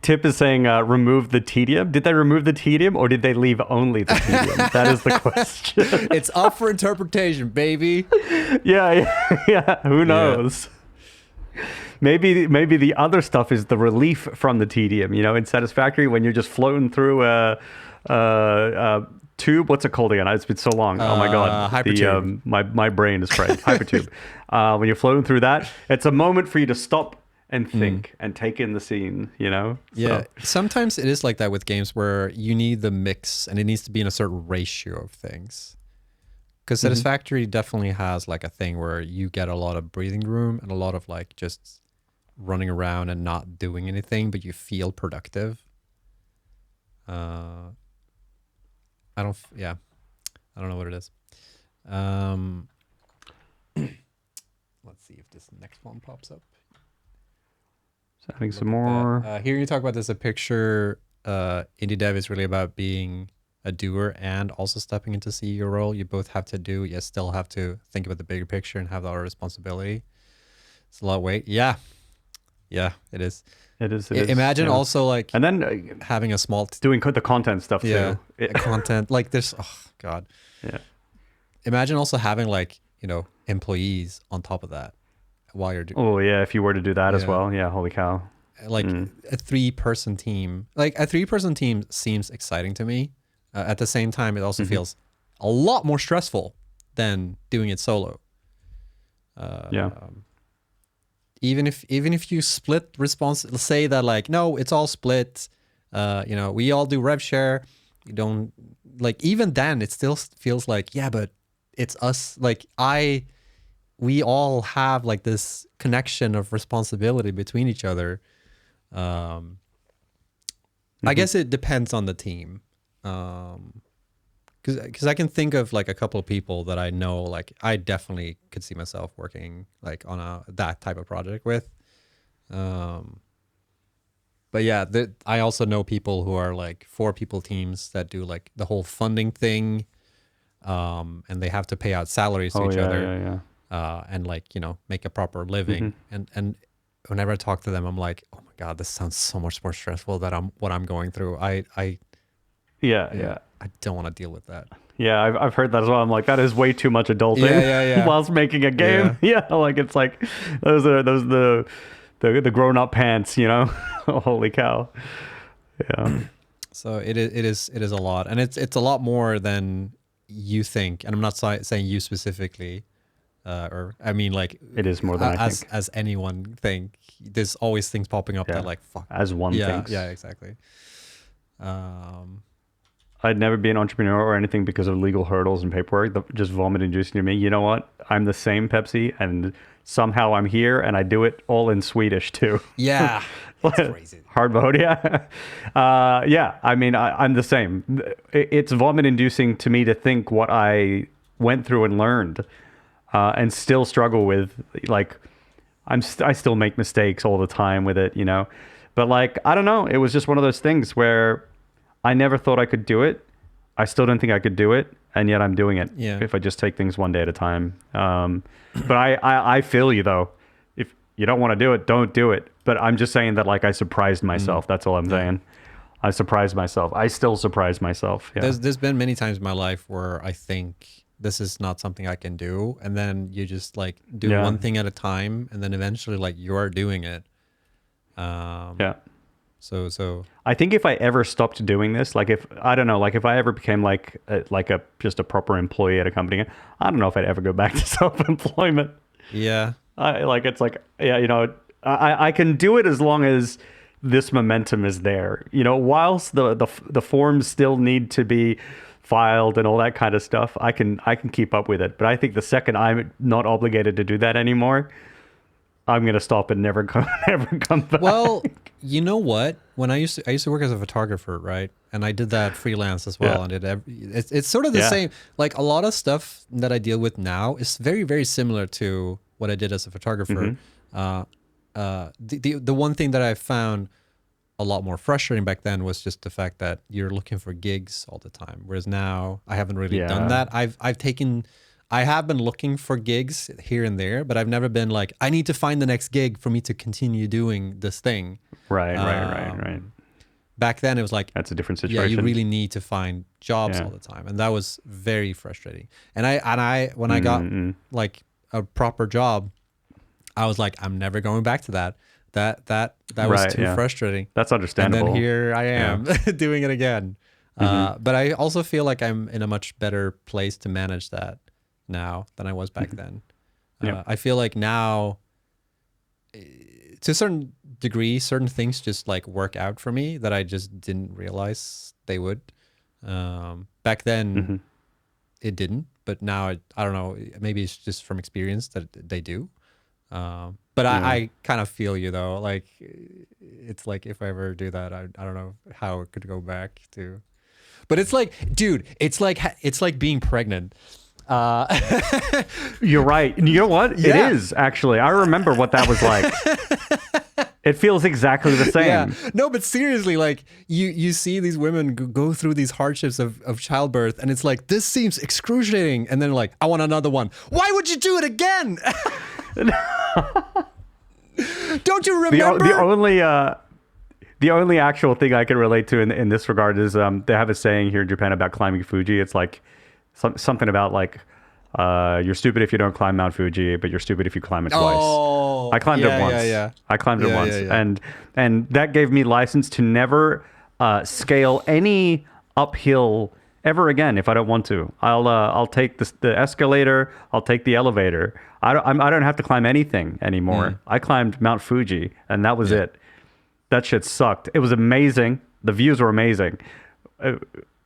Tip is saying remove the tedium. Did they remove the tedium, or did they leave only the tedium? That is the question. It's up for interpretation, baby. Yeah. Who knows? Maybe the other stuff is the relief from the tedium. In Satisfactory, when you're just floating through a tube. What's it called again? It's been so long. Oh my god. Hypertube. My brain is fried. Hypertube. When you're floating through that, it's a moment for you to stop and think and take in the scene, Yeah. Sometimes it is like that with games where you need the mix, and it needs to be in a certain ratio of things. Because Satisfactory definitely has like a thing where you get a lot of breathing room and a lot of like just running around and not doing anything, but you feel productive. I don't. Yeah, I don't know what it is. Let's see if this next one pops up. So having some more. Here you talk about this. A picture. Indie dev is really about being a doer and also stepping into CEO role. You both have to do. You still have to think about the bigger picture and have the other responsibility. It's a lot of weight. Yeah, it is. It is. Imagine also like, and then having a small doing the content stuff too. Content like this. Oh God. Yeah. Imagine also having like, employees on top of that while you're doing. Oh yeah, if you were to do that as well. Yeah, holy cow. Like a 3-person team. Like a 3-person team seems exciting to me. At the same time, it also feels a lot more stressful than doing it solo. Even if you split say that like, no, it's all split. We all do rev share. You don't like, even then it still feels like, yeah, but it's us. Like we all have like this connection of responsibility between each other. I guess it depends on the team. Because I can think of like a couple of people that I know, like I definitely could see myself working like on that type of project with. But yeah, I also know people who are like 4-people teams that do like the whole funding thing, and they have to pay out salaries to each other, and like make a proper living. And whenever I talk to them, I'm like, oh my God, this sounds so much more stressful than what I'm going through. I don't want to deal with that. Yeah, I've heard that as well. I'm like, that is way too much adulting whilst making a game. Yeah, like it's like those are the grown up pants, Holy cow. Yeah. So it is a lot, and it's a lot more than you think. And I'm not saying you specifically, or I mean like it is more than I think. As anyone think. There's always things popping up that like fuck. As one thinks. Yeah, exactly. I'd never be an entrepreneur or anything because of legal hurdles and paperwork. Just vomit inducing to me. You know what? I'm the same, Pepsi, and somehow I'm here, and I do it all in Swedish too. Yeah, that's crazy. Hard mode, yeah. Yeah, I mean, I'm the same. It's vomit inducing to me to think what I went through and learned, and still struggle with. Like, I still make mistakes all the time with it, But like, I don't know. It was just one of those things where I never thought I could do it. I still didn't think I could do it, and yet I'm doing it. Yeah. If I just take things one day at a time. But I feel you though. If you don't want to do it, don't do it. But I'm just saying that like I surprised myself. That's all I'm saying. I surprised myself. I still surprise myself. Yeah. There's been many times in my life where I think this is not something I can do, and then you just like do one thing at a time, and then eventually like you're doing it. Yeah. So I think if I ever stopped doing this, like if I ever became like just a proper employee at a company, I don't know if I'd ever go back to self-employment. Yeah. I can do it as long as this momentum is there. Whilst the forms still need to be filed and all that kind of stuff, I can keep up with it. But I think the second I'm not obligated to do that anymore, I'm gonna stop and never come back. Well, you know what? When I used to work as a photographer, right? And I did that freelance as well, and it's sort of the same. Like a lot of stuff that I deal with now is very, very similar to what I did as a photographer. The one thing that I found a lot more frustrating back then was just the fact that you're looking for gigs all the time, whereas now I haven't really done that. I have been looking for gigs here and there, but I've never been like, I need to find the next gig for me to continue doing this thing. Right. Back then it was like, that's a different situation. Yeah, you really need to find jobs all the time. And that was very frustrating. And when I got like a proper job, I was like, I'm never going back to that. That was too frustrating. That's understandable. And then here I am doing it again. But I also feel like I'm in a much better place to manage that now than I was back then. I feel like now, to a certain degree, certain things just like work out for me that I just didn't realize they would. Back then, it didn't, but now I don't know. Maybe it's just from experience that they do. But I kind of feel you though. Like, it's like if I ever do that, I don't know how it could go back to. But it's like, dude, it's like being pregnant. You're right. You know what? Yeah. It is actually. I remember what that was like. It feels exactly the same. Yeah. No, but seriously, like you see these women go through these hardships of childbirth, and it's like, this seems excruciating, and then like, I want another one. Why would you do it again? Don't you remember? The only actual thing I can relate to in this regard is they have a saying here in Japan about climbing Fuji. It's like something about like you're stupid if you don't climb Mount Fuji, but you're stupid if you climb it twice. Oh, I climbed it once. I climbed it once, and that gave me license to never scale any uphill ever again if I don't want to. I'll take the escalator. I'll take the elevator. I don't have to climb anything anymore. I climbed Mount Fuji, and that was it. That shit sucked. It was amazing. The views were amazing,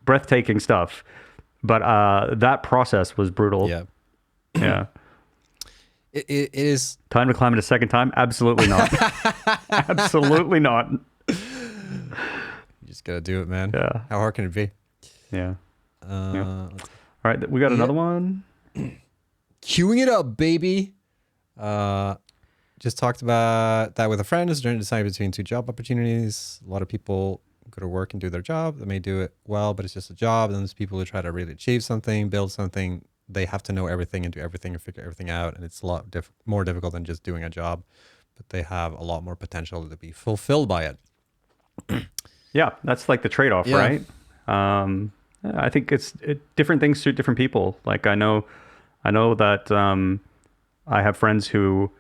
breathtaking stuff. But that process was brutal. Yeah. Yeah. It is time to climb it a second time? Absolutely not. Absolutely not. You just gotta do it, man. Yeah. How hard can it be? Yeah. All right, we got another one. Queuing it up, baby. Just talked about that with a friend. Is during deciding between two job opportunities. A lot of people go to work and do their job. They may do it well, but it's just a job. And then there's people who try to really achieve something, build something. They have to know everything and do everything and figure everything out. And it's a lot more difficult than just doing a job. But they have a lot more potential to be fulfilled by it. Yeah, that's like the trade-off, right? I think different things suit different people. Like I know that I have friends who,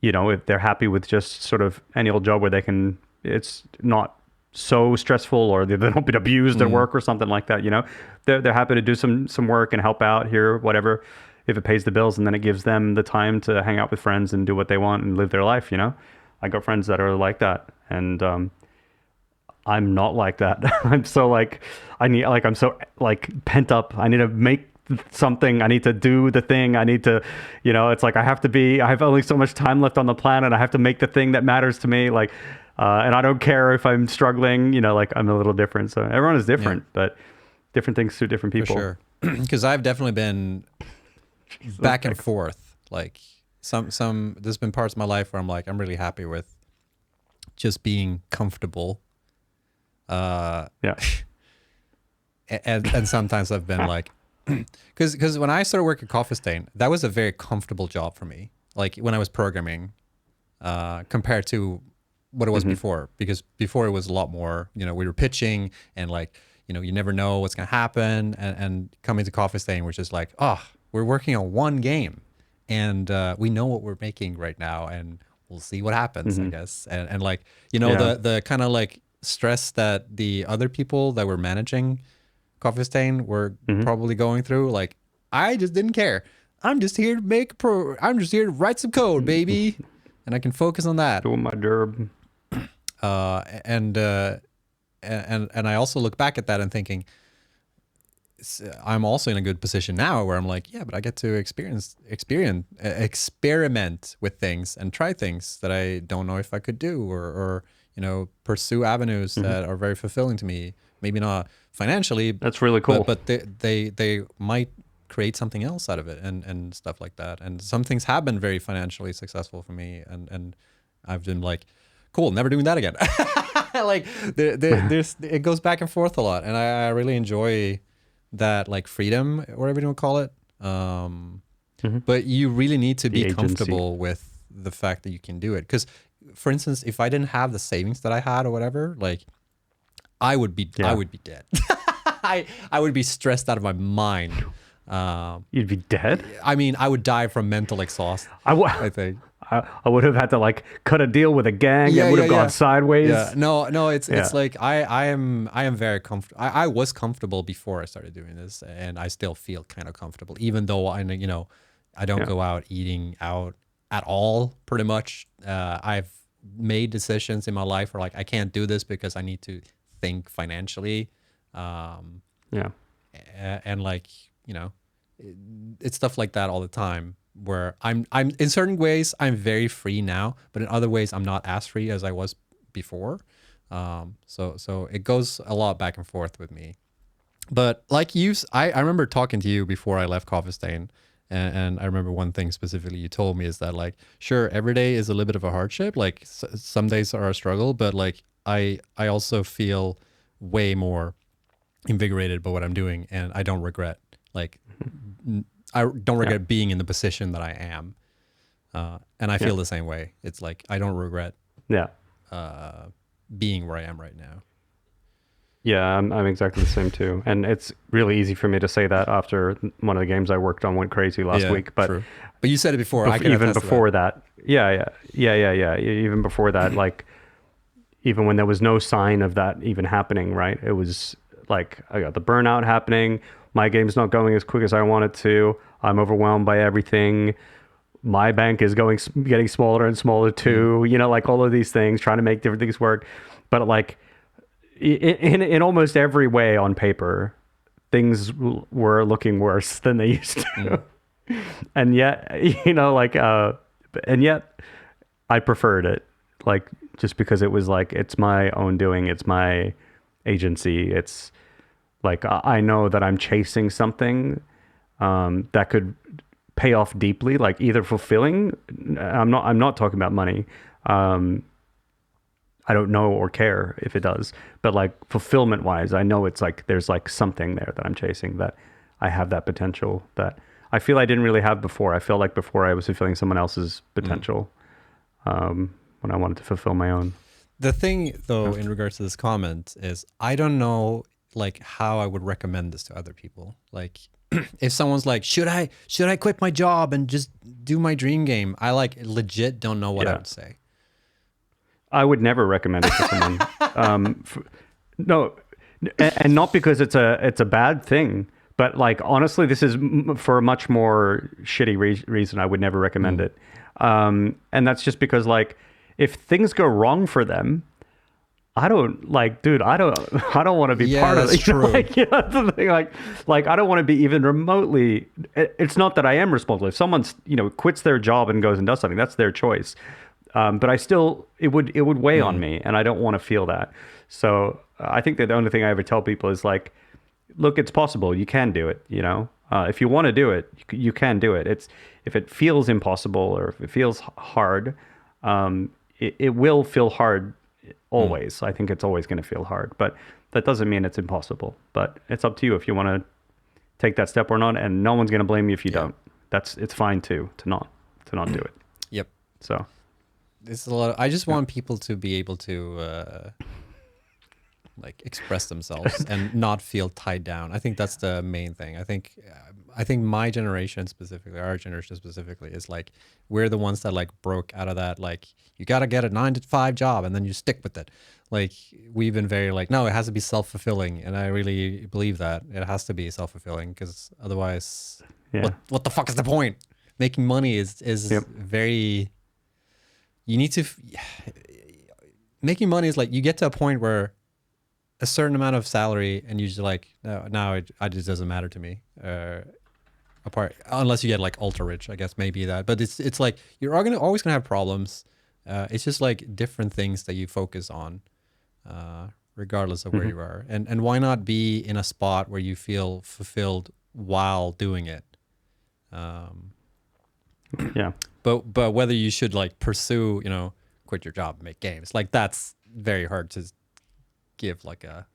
you know, if they're happy with just sort of any old job where they can, it's not so stressful or they don't get abused at work or something like that, you know, they're happy to do some work and help out here, whatever, if it pays the bills, and then it gives them the time to hang out with friends and do what they want and live their life, you know. I got friends that are like that, and I'm not like that. I'm so like, I'm so like pent up. I need to make something. I need to do the thing. I need to, you know, it's like I have only so much time left on the planet. I have to make the thing that matters to me. Like, and I don't care if I'm struggling, you know, like I'm a little different. So everyone is different, but different things suit different people. For sure. Because I've definitely been back and forth. Like there's been parts of my life where I'm like, I'm really happy with just being comfortable. And sometimes I've been like, because when I started working at Coffee Stain, that was a very comfortable job for me. Like when I was programming, compared to what it was before, because before it was a lot more, you know, we were pitching and like, you know, you never know what's going to happen. And coming to Coffee Stain, we're just like, oh, we're working on one game and we know what we're making right now and we'll see what happens, I guess. And like, you know, the kind of like stress that the other people that were managing Coffee Stain were probably going through, like, I just didn't care. I'm just here to I'm just here to write some code, baby. And I can focus on that. Doing my job. And I also look back at that and thinking, I'm also in a good position now where I'm like, yeah, but I get to experiment with things and try things that I don't know if I could do, or you know, pursue avenues that are very fulfilling to me. Maybe not financially. That's really cool. But they might create something else out of it and stuff like that. And some things have been very financially successful for me, and I've been like, cool, never doing that again. Like there's it goes back and forth a lot, and I really enjoy that, like, freedom, or whatever you want to call it. But you really need to be comfortable with the fact that you can do it. Because, for instance, if I didn't have the savings that I had or whatever, like, I would be dead. I would be stressed out of my mind. You'd be dead? I mean, I would die from mental exhaustion, I think. I would have had to like cut a deal with a gang that would have gone sideways. Yeah. No, it's like I am very comfortable. I was comfortable before I started doing this, and I still feel kind of comfortable, even though I don't go out eating out at all, pretty much. I've made decisions in my life where, like, I can't do this because I need to think financially. And like, you know, it's stuff like that all the time. where I'm in certain ways I'm very free now, but in other ways I'm not as free as I was before. So it goes a lot back and forth with me. But like I remember talking to you before I left Coffee Stain, and I remember one thing specifically you told me is that, like, sure, every day is a little bit of a hardship. Like some days are a struggle, but like I also feel way more invigorated by what I'm doing, and I don't regret, like, I don't regret being in the position that I am. And I feel the same way. It's like I don't regret being where I am right now. Yeah, I'm exactly the same too. And it's really easy for me to say that after one of the games I worked on went crazy last week. But true. But you said it before. I can even before that. Yeah. Even before that, like, even when there was no sign of that even happening, right? It was like I got the burnout happening. My game's not going as quick as I want it to. I'm overwhelmed by everything. My bank is getting smaller and smaller too. You know, like all of these things, trying to make different things work. But like, in almost every way on paper, things were looking worse than they used to. And yet, you know, like, and yet I preferred it, like, just because it was like, it's my own doing. It's my agency. It's like, I know that I'm chasing something that could pay off deeply, like either fulfilling. I'm not talking about money. I don't know or care if it does, but like fulfillment wise, I know it's like there's like something there that I'm chasing, that I have that potential that I feel I didn't really have before. I felt like before I was fulfilling someone else's potential when I wanted to fulfill my own. The thing though, in regards to this comment, is I don't know like how I would recommend this to other people. Like if someone's like, should I quit my job and just do my dream game? I like legit don't know what I would say. I would never recommend it to someone. No, and not because it's a bad thing, but like honestly, this is for a much more shitty reason. I would never recommend it, and that's just because like if things go wrong for them, I don't like, dude. I don't want to be part of it. True. Like, you know, that's the thing. Like I don't want to be even remotely. It's not that I am responsible. If someone's quits their job and goes and does something, that's their choice. But I still, it would weigh on me, and I don't want to feel that. So I think that the only thing I ever tell people is like, look, it's possible. You can do it. You know, if you want to do it, you can do it. If it feels impossible or if it feels hard, it will feel hard always. I think it's always going to feel hard, but that doesn't mean it's impossible. But it's up to you if you want to take that step or not, and no one's going to blame you if you don't. It's fine to not do it. Yep. So. It's a lot. I just want people to be able to like express themselves and not feel tied down. I think that's the main thing. I think my generation specifically, our generation specifically, is like we're the ones that like broke out of that. Like you got to get a 9-to-5 job and then you stick with it. Like we've been very like, no, it has to be self-fulfilling, and I really believe that it has to be self-fulfilling, because otherwise, what the fuck is the point? Making money is very. You need to, making money is like, you get to a point where a certain amount of salary and you just like, no, now it just doesn't matter to me. Apart, unless you get like ultra rich, I guess maybe that, but it's like, you're always gonna have problems. It's just like different things that you focus on, regardless of where you are. And why not be in a spot where you feel fulfilled while doing it? But whether you should like pursue, quit your job and make games, like that's very hard to give like a,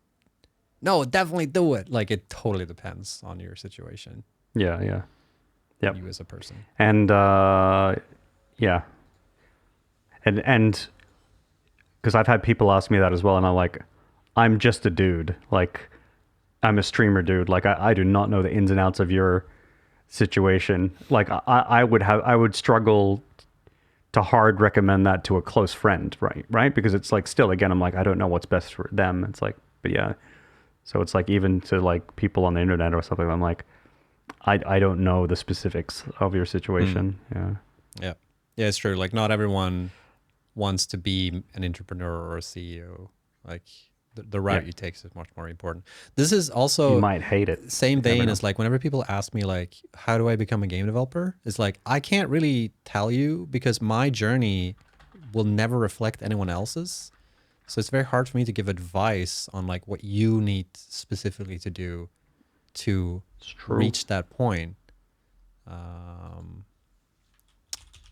no, definitely do it. Like it totally depends on your situation. Yeah. Yep. You as a person. And and because I've had people ask me that as well, and I'm like, I'm just a dude. Like I'm a streamer dude. Like I do not know the ins and outs of your situation. Like I would struggle to hard recommend that to a close friend, right? Because it's like, still, again, I'm like, I don't know what's best for them. It's like, but yeah, so it's like, even to like people on the internet or something, I'm like, I don't know the specifics of your situation. Yeah, it's true. Like not everyone wants to be an entrepreneur or a CEO. Like the route you take is much more important. This is also you might hate it. Same vein as like whenever people ask me like, how do I become a game developer? It's like, I can't really tell you because my journey will never reflect anyone else's. So it's very hard for me to give advice on like what you need specifically to do to reach that point.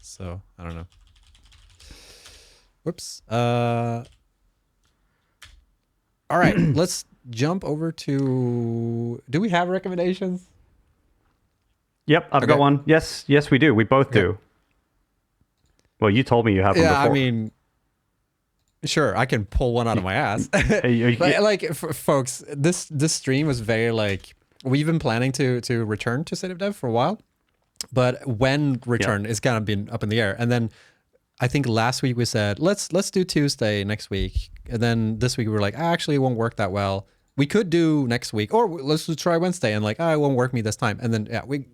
So I don't know. Whoops. All right, let's jump over to. Do we have recommendations? Yep, I've got one. Yes, we do. We both do. Well, you told me you have one before. I mean, sure, I can pull one out of my ass. Like, folks, this stream was very like, we've been planning to return to State of Dev for a while, but when return is kind of been up in the air. And then I think last week we said let's do Tuesday next week, and then this week we were like, actually, it won't work that well. We could do next week, or let's try Wednesday, and like, it won't work me this time. And then we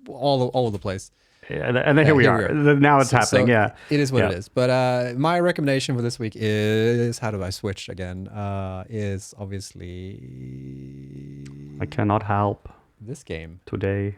all over the place. Yeah, and then here we are. Now it's happening. So it is what it is. But my recommendation for this week is, how do I switch again? Is obviously I cannot help this game today.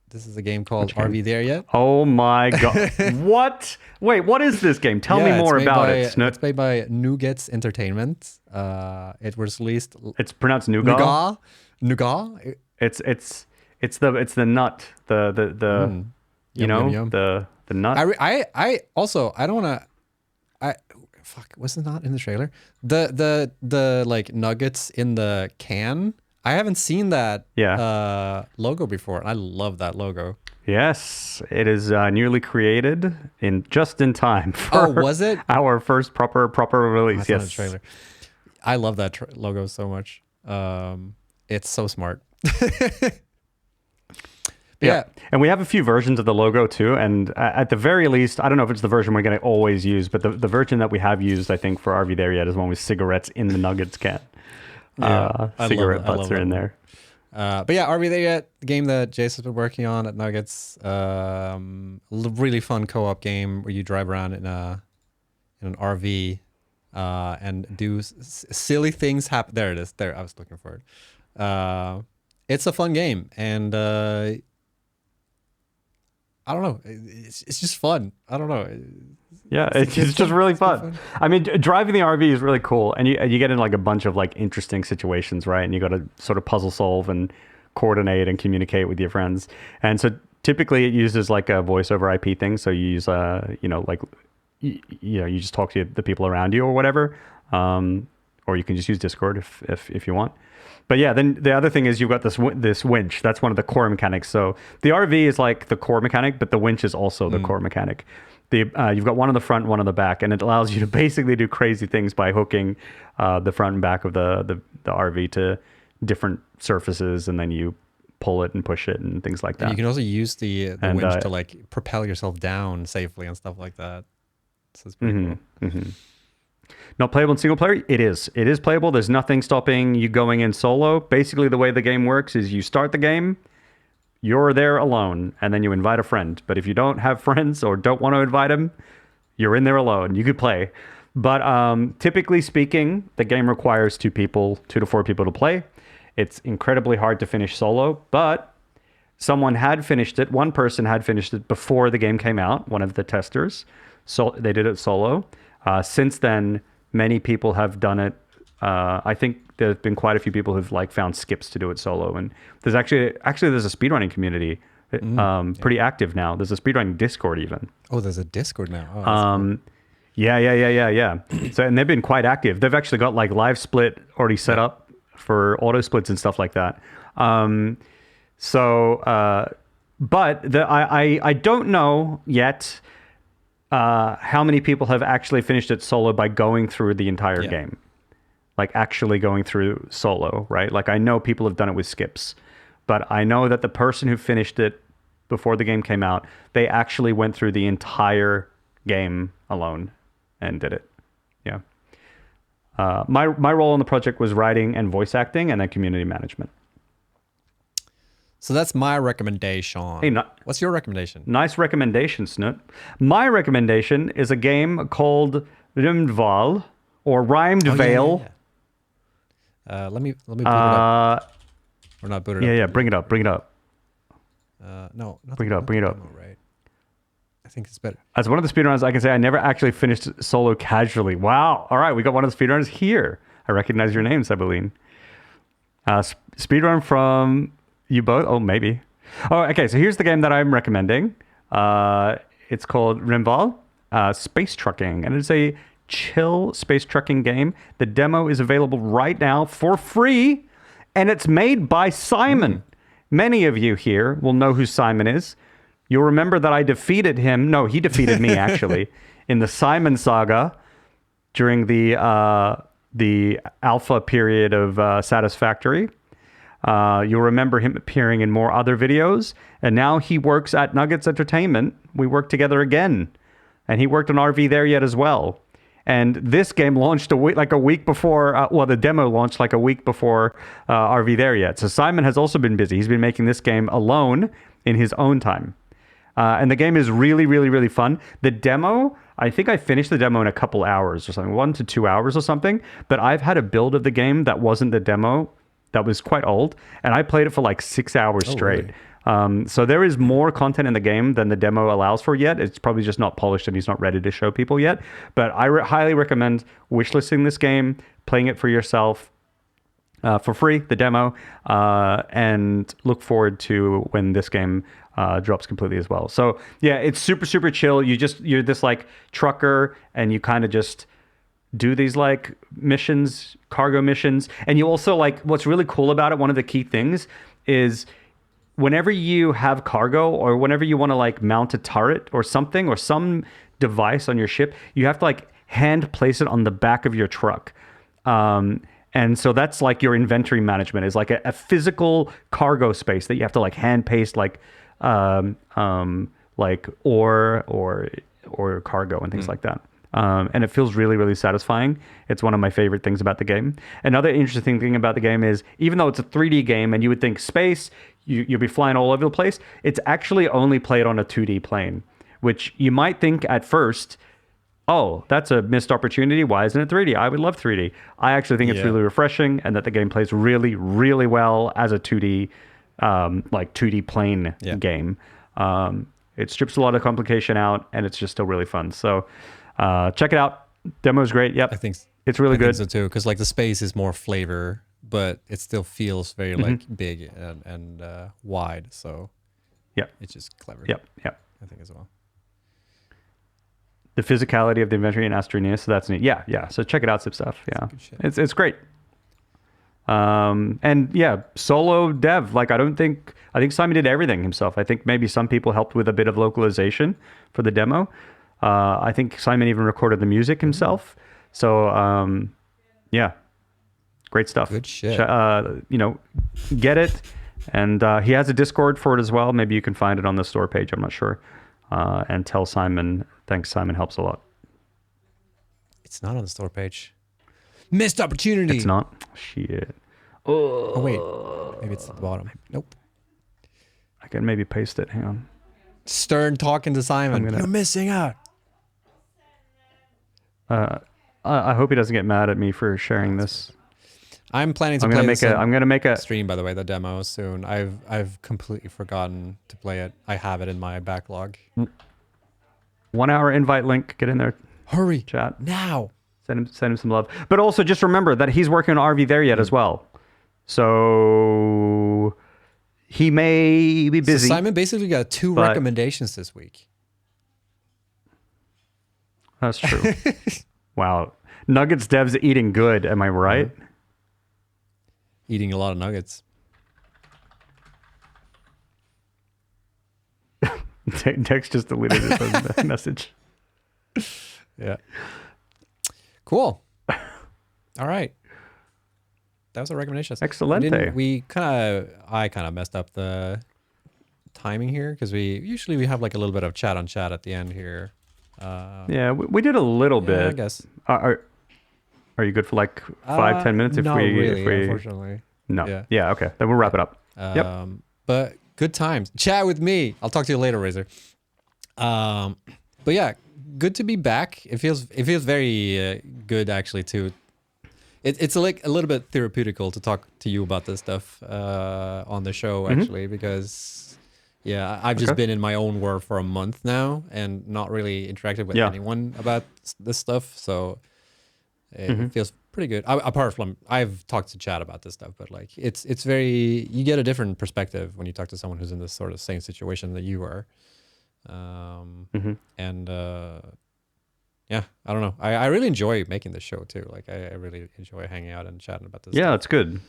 This is a game called RV There Yet? Oh my god! What? Wait, what is this game? Tell me more about it, Snutt. It's made by Nuggets Entertainment. It was released. It's pronounced Nougat. Nougat. It's the nut, the you know, yum. the nut. I also, I don't want to, fuck, was it not in the trailer? The like nuggets in the can. I haven't seen that logo before. I love that logo. Yes, it is newly created just in time for was it? Our first proper release. Yes. The trailer. I love that logo so much. It's so smart. Yeah. And we have a few versions of the logo too. And at the very least, I don't know if it's the version we're going to always use, but the version that we have used, I think, for RV There Yet is one with cigarettes in the Nuggets can. Cigarette butts are in there. But yeah, RV There Yet, the game that Jace has been working on at Nuggets. Really fun co-op game where you drive around in an RV and do silly things happen. There it is. There, I was looking for it. It's a fun game, and I don't know. It's just fun. I don't know. Yeah, it's just really fun. I mean, driving the RV is really cool, and you get in like a bunch of like interesting situations, right? And you got to sort of puzzle solve and coordinate and communicate with your friends. And so typically it uses like a voice over IP thing. So you use you just talk to the people around you or whatever, or you can just use Discord if you want. But yeah, then the other thing is you've got this winch. That's one of the core mechanics. So the RV is like the core mechanic, but the winch is also the core mechanic. You've got one on the front, one on the back, and it allows you to basically do crazy things by hooking the front and back of the RV to different surfaces, and then you pull it and push it and things like that. And you can also use the winch to like propel yourself down safely and stuff like that. So it's pretty cool. Mm-hmm. Not playable in single player? It is. It is playable. There's nothing stopping you going in solo. Basically, the way the game works is you start the game, you're there alone, and then you invite a friend. But if you don't have friends or don't want to invite them, you're in there alone. You could play. But typically speaking, the game requires 2 to 4 people to play. It's incredibly hard to finish solo, but someone had finished it. One person had finished it before the game came out, one of the testers. So they did it solo. Since then, many people have done it. I think there's been quite a few people who've like found skips to do it solo. And there's actually there's a speedrunning community pretty active now. There's a speedrunning Discord even. Oh, there's a Discord now. Oh, cool. Yeah. So, and they've been quite active. They've actually got like live split already set up for auto splits and stuff like that. But I don't know yet how many people have actually finished it solo by going through the entire game. Like actually going through solo, right? Like I know people have done it with skips, but I know that the person who finished it before the game came out, they actually went through the entire game alone and did it. Yeah. My role in the project was writing and voice acting and then community management. So that's my recommendation. Hey, what's your recommendation? Nice recommendation, Snutt. My recommendation is a game called Rymdval or Rhymed Vale. Let me boot it up. Or not boot it up. Yeah, bring it up. No, Bring it up. Demo, right. I think it's better. As one of the speedrunners, I can say I never actually finished solo casually. Wow. All right, we got one of the speedrunners here. I recognize your name, Sabeline. Speedrun from you both? Oh, maybe. Oh, okay. So here's the game that I'm recommending. It's called Rimval Space Trucking, and it's a chill space trucking game. The demo is available right now for free, and it's made by Simon. Many of you here will know who Simon is. You'll remember that I defeated him. No, he defeated me actually in the Simon saga during the alpha period of Satisfactory. You'll remember him appearing in more other videos, and now he works at Nuggets Entertainment. We work together again, and he worked on RV There Yet as well. And this game launched a week before, the demo launched like a week before RV There Yet. So Simon has also been busy. He's been making this game alone in his own time. And the game is really, really, really fun. The demo, I think I finished the demo in a couple hours or something, 1 to 2 hours or something. But I've had a build of the game that wasn't the demo that was quite old. And I played it for like 6 hours straight. Really? So there is more content in the game than the demo allows for yet. It's probably just not polished and he's not ready to show people yet. But I highly recommend wishlisting this game, playing it for yourself for free, the demo, and look forward to when this game drops completely as well. So yeah, it's super, super chill. You're this like trucker and you kind of just do these like missions, cargo missions. And you also like, what's really cool about it, one of the key things is whenever you have cargo or whenever you want to like mount a turret or something or some device on your ship, you have to like hand place it on the back of your truck. And so that's like your inventory management is like a physical cargo space that you have to like hand paste like ore or cargo and things like that. And it feels really, really satisfying. It's one of my favorite things about the game. Another interesting thing about the game is even though it's a 3D game and you would think space, you'll be flying all over the place, it's actually only played on a 2D plane, which you might think at first, oh, that's a missed opportunity. Why isn't it 3D? I would love 3D. I actually think it's really refreshing and that the game plays really, really well as a 2D, 2D plane game. It strips a lot of complication out and it's just still really fun. So check it out. Demo's great. Yep. I think it's really good. I think so too, because like the space is more flavor, but it still feels very like big and wide. So yeah, it's just clever. Yep. I think as well. The physicality of the inventory in Astroneus, so that's neat. Yeah. So check it out, Sip Stuff. Yeah, it's great. And yeah, solo dev. Like I think Simon did everything himself. I think maybe some people helped with a bit of localization for the demo. I think Simon even recorded the music himself. So yeah, great stuff. Good shit. Get it. And he has a Discord for it as well. Maybe you can find it on the store page. I'm not sure. And tell Simon, thanks, Simon helps a lot. It's not on the store page. Missed opportunity. It's not? Shit. Oh, wait. Maybe it's at the bottom. Nope. I can maybe paste it. Hang on. Stern talking to Simon. You're missing out. I hope he doesn't get mad at me for sharing this. I'm planning to I'm gonna make a stream, by the way, the demo soon. I've completely forgotten to play it. I have it in my backlog. 1 hour invite link. Get in there. Hurry. Chat. Now. Send him some love. But also just remember that he's working on RV There Yet as well. So he may be busy. So Simon basically got 2 recommendations this week. That's true. Wow. Nuggets devs eating good. Am I right? Eating a lot of nuggets. Dex just deleted his message. Yeah. Cool. All right. That was our recommendations. Excelente. I kind of messed up the timing here because we have like a little bit of chat on chat at the end here. Yeah, we did a little bit. I guess. Are you good for like 5-10 minutes? Not really, unfortunately. No. Yeah. Okay. Then we'll wrap it up. Yep. But good times. Chat with me. I'll talk to you later, Razor. But yeah, good to be back. It feels very good actually too. it's like a little bit therapeutical to talk to you about this stuff on the show, actually, because I've just been in my own world for a month now and not really interacted with anyone about this stuff, so it feels pretty good. Apart from I've talked to Chad about this stuff, but like it's very, you get a different perspective when you talk to someone who's in this sort of same situation that you are, and yeah, I don't know. I really enjoy making this show too. Like I really enjoy hanging out and chatting about this. Yeah, stuff. it's good.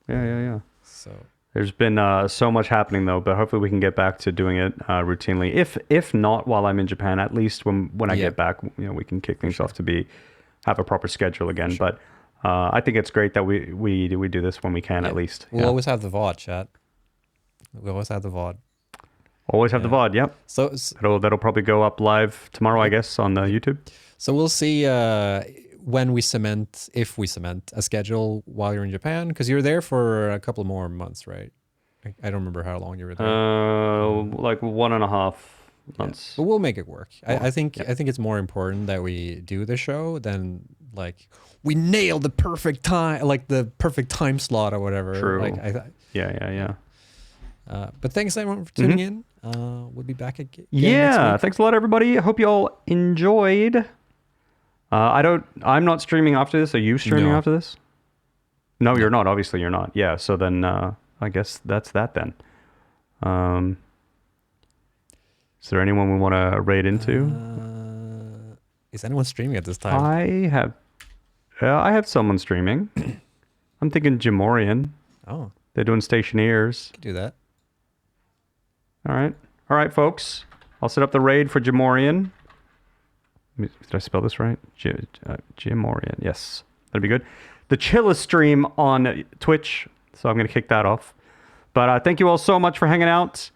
Yeah. So there's been so much happening though, but hopefully we can get back to doing it routinely. If not while I'm in Japan, at least when I get back, we can kick things off to have a proper schedule again. Sure. But I think it's great that we do this when we can, at least. We'll always have the VOD, chat. We always have the VOD. Always have the VOD, yep. So that'll probably go up live tomorrow, I guess, on the YouTube. So we'll see when we cement, if we cement a schedule while you're in Japan, because you're there for a couple more months, right? I don't remember how long you were there. Like 1.5 months. But we'll make it work. I think it's more important that we do the show than like we nailed the perfect time, like the perfect time slot or whatever. True. Like Yeah. But thanks everyone for tuning in. We'll be back again. Yeah, thanks a lot, everybody. I hope you all enjoyed. I'm not streaming after this. Are you streaming after this? No, you're not. Obviously, you're not. Yeah. So then, I guess that's that then. Is there anyone we want to raid into? Is anyone streaming at this time? I have someone streaming. I'm thinking Jamorian. Oh, they're doing Stationeers. Could do that. All right, folks. I'll set up the raid for Jamorian. Did I spell this right? Jamorian. Yes, that'd be good. The Chilla stream on Twitch. So I'm going to kick that off. But thank you all so much for hanging out.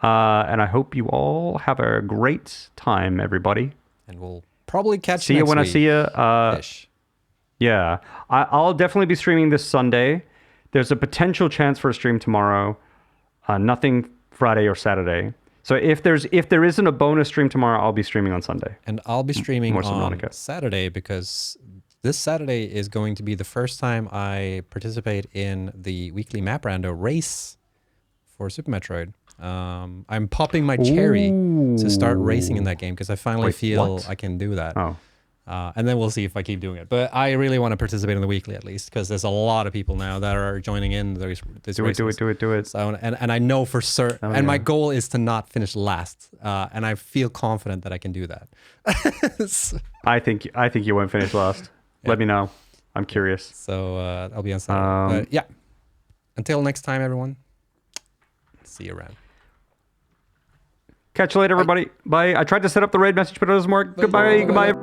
And I hope you all have a great time, everybody. And we'll probably see you when I see you. Yeah, I'll definitely be streaming this Sunday. There's a potential chance for a stream tomorrow. Nothing Friday or Saturday. So if there isn't a bonus stream tomorrow, I'll be streaming on Sunday. And I'll be streaming on Saturday, because this Saturday is going to be the first time I participate in the weekly Map Rando race for Super Metroid. I'm popping my cherry to start racing in that game because I finally feel I can do that. Oh. And then we'll see if I keep doing it. But I really want to participate in the weekly at least, because there's a lot of people now that are joining in. Do it. So, and I know for certain, my goal is to not finish last. And I feel confident that I can do that. I think you won't finish last. Yeah. Let me know. I'm curious. So I'll be on Saturday. But yeah. Until next time, everyone. See you around. Catch you later, everybody. Bye. I tried to set up the raid message, but it doesn't work. Goodbye.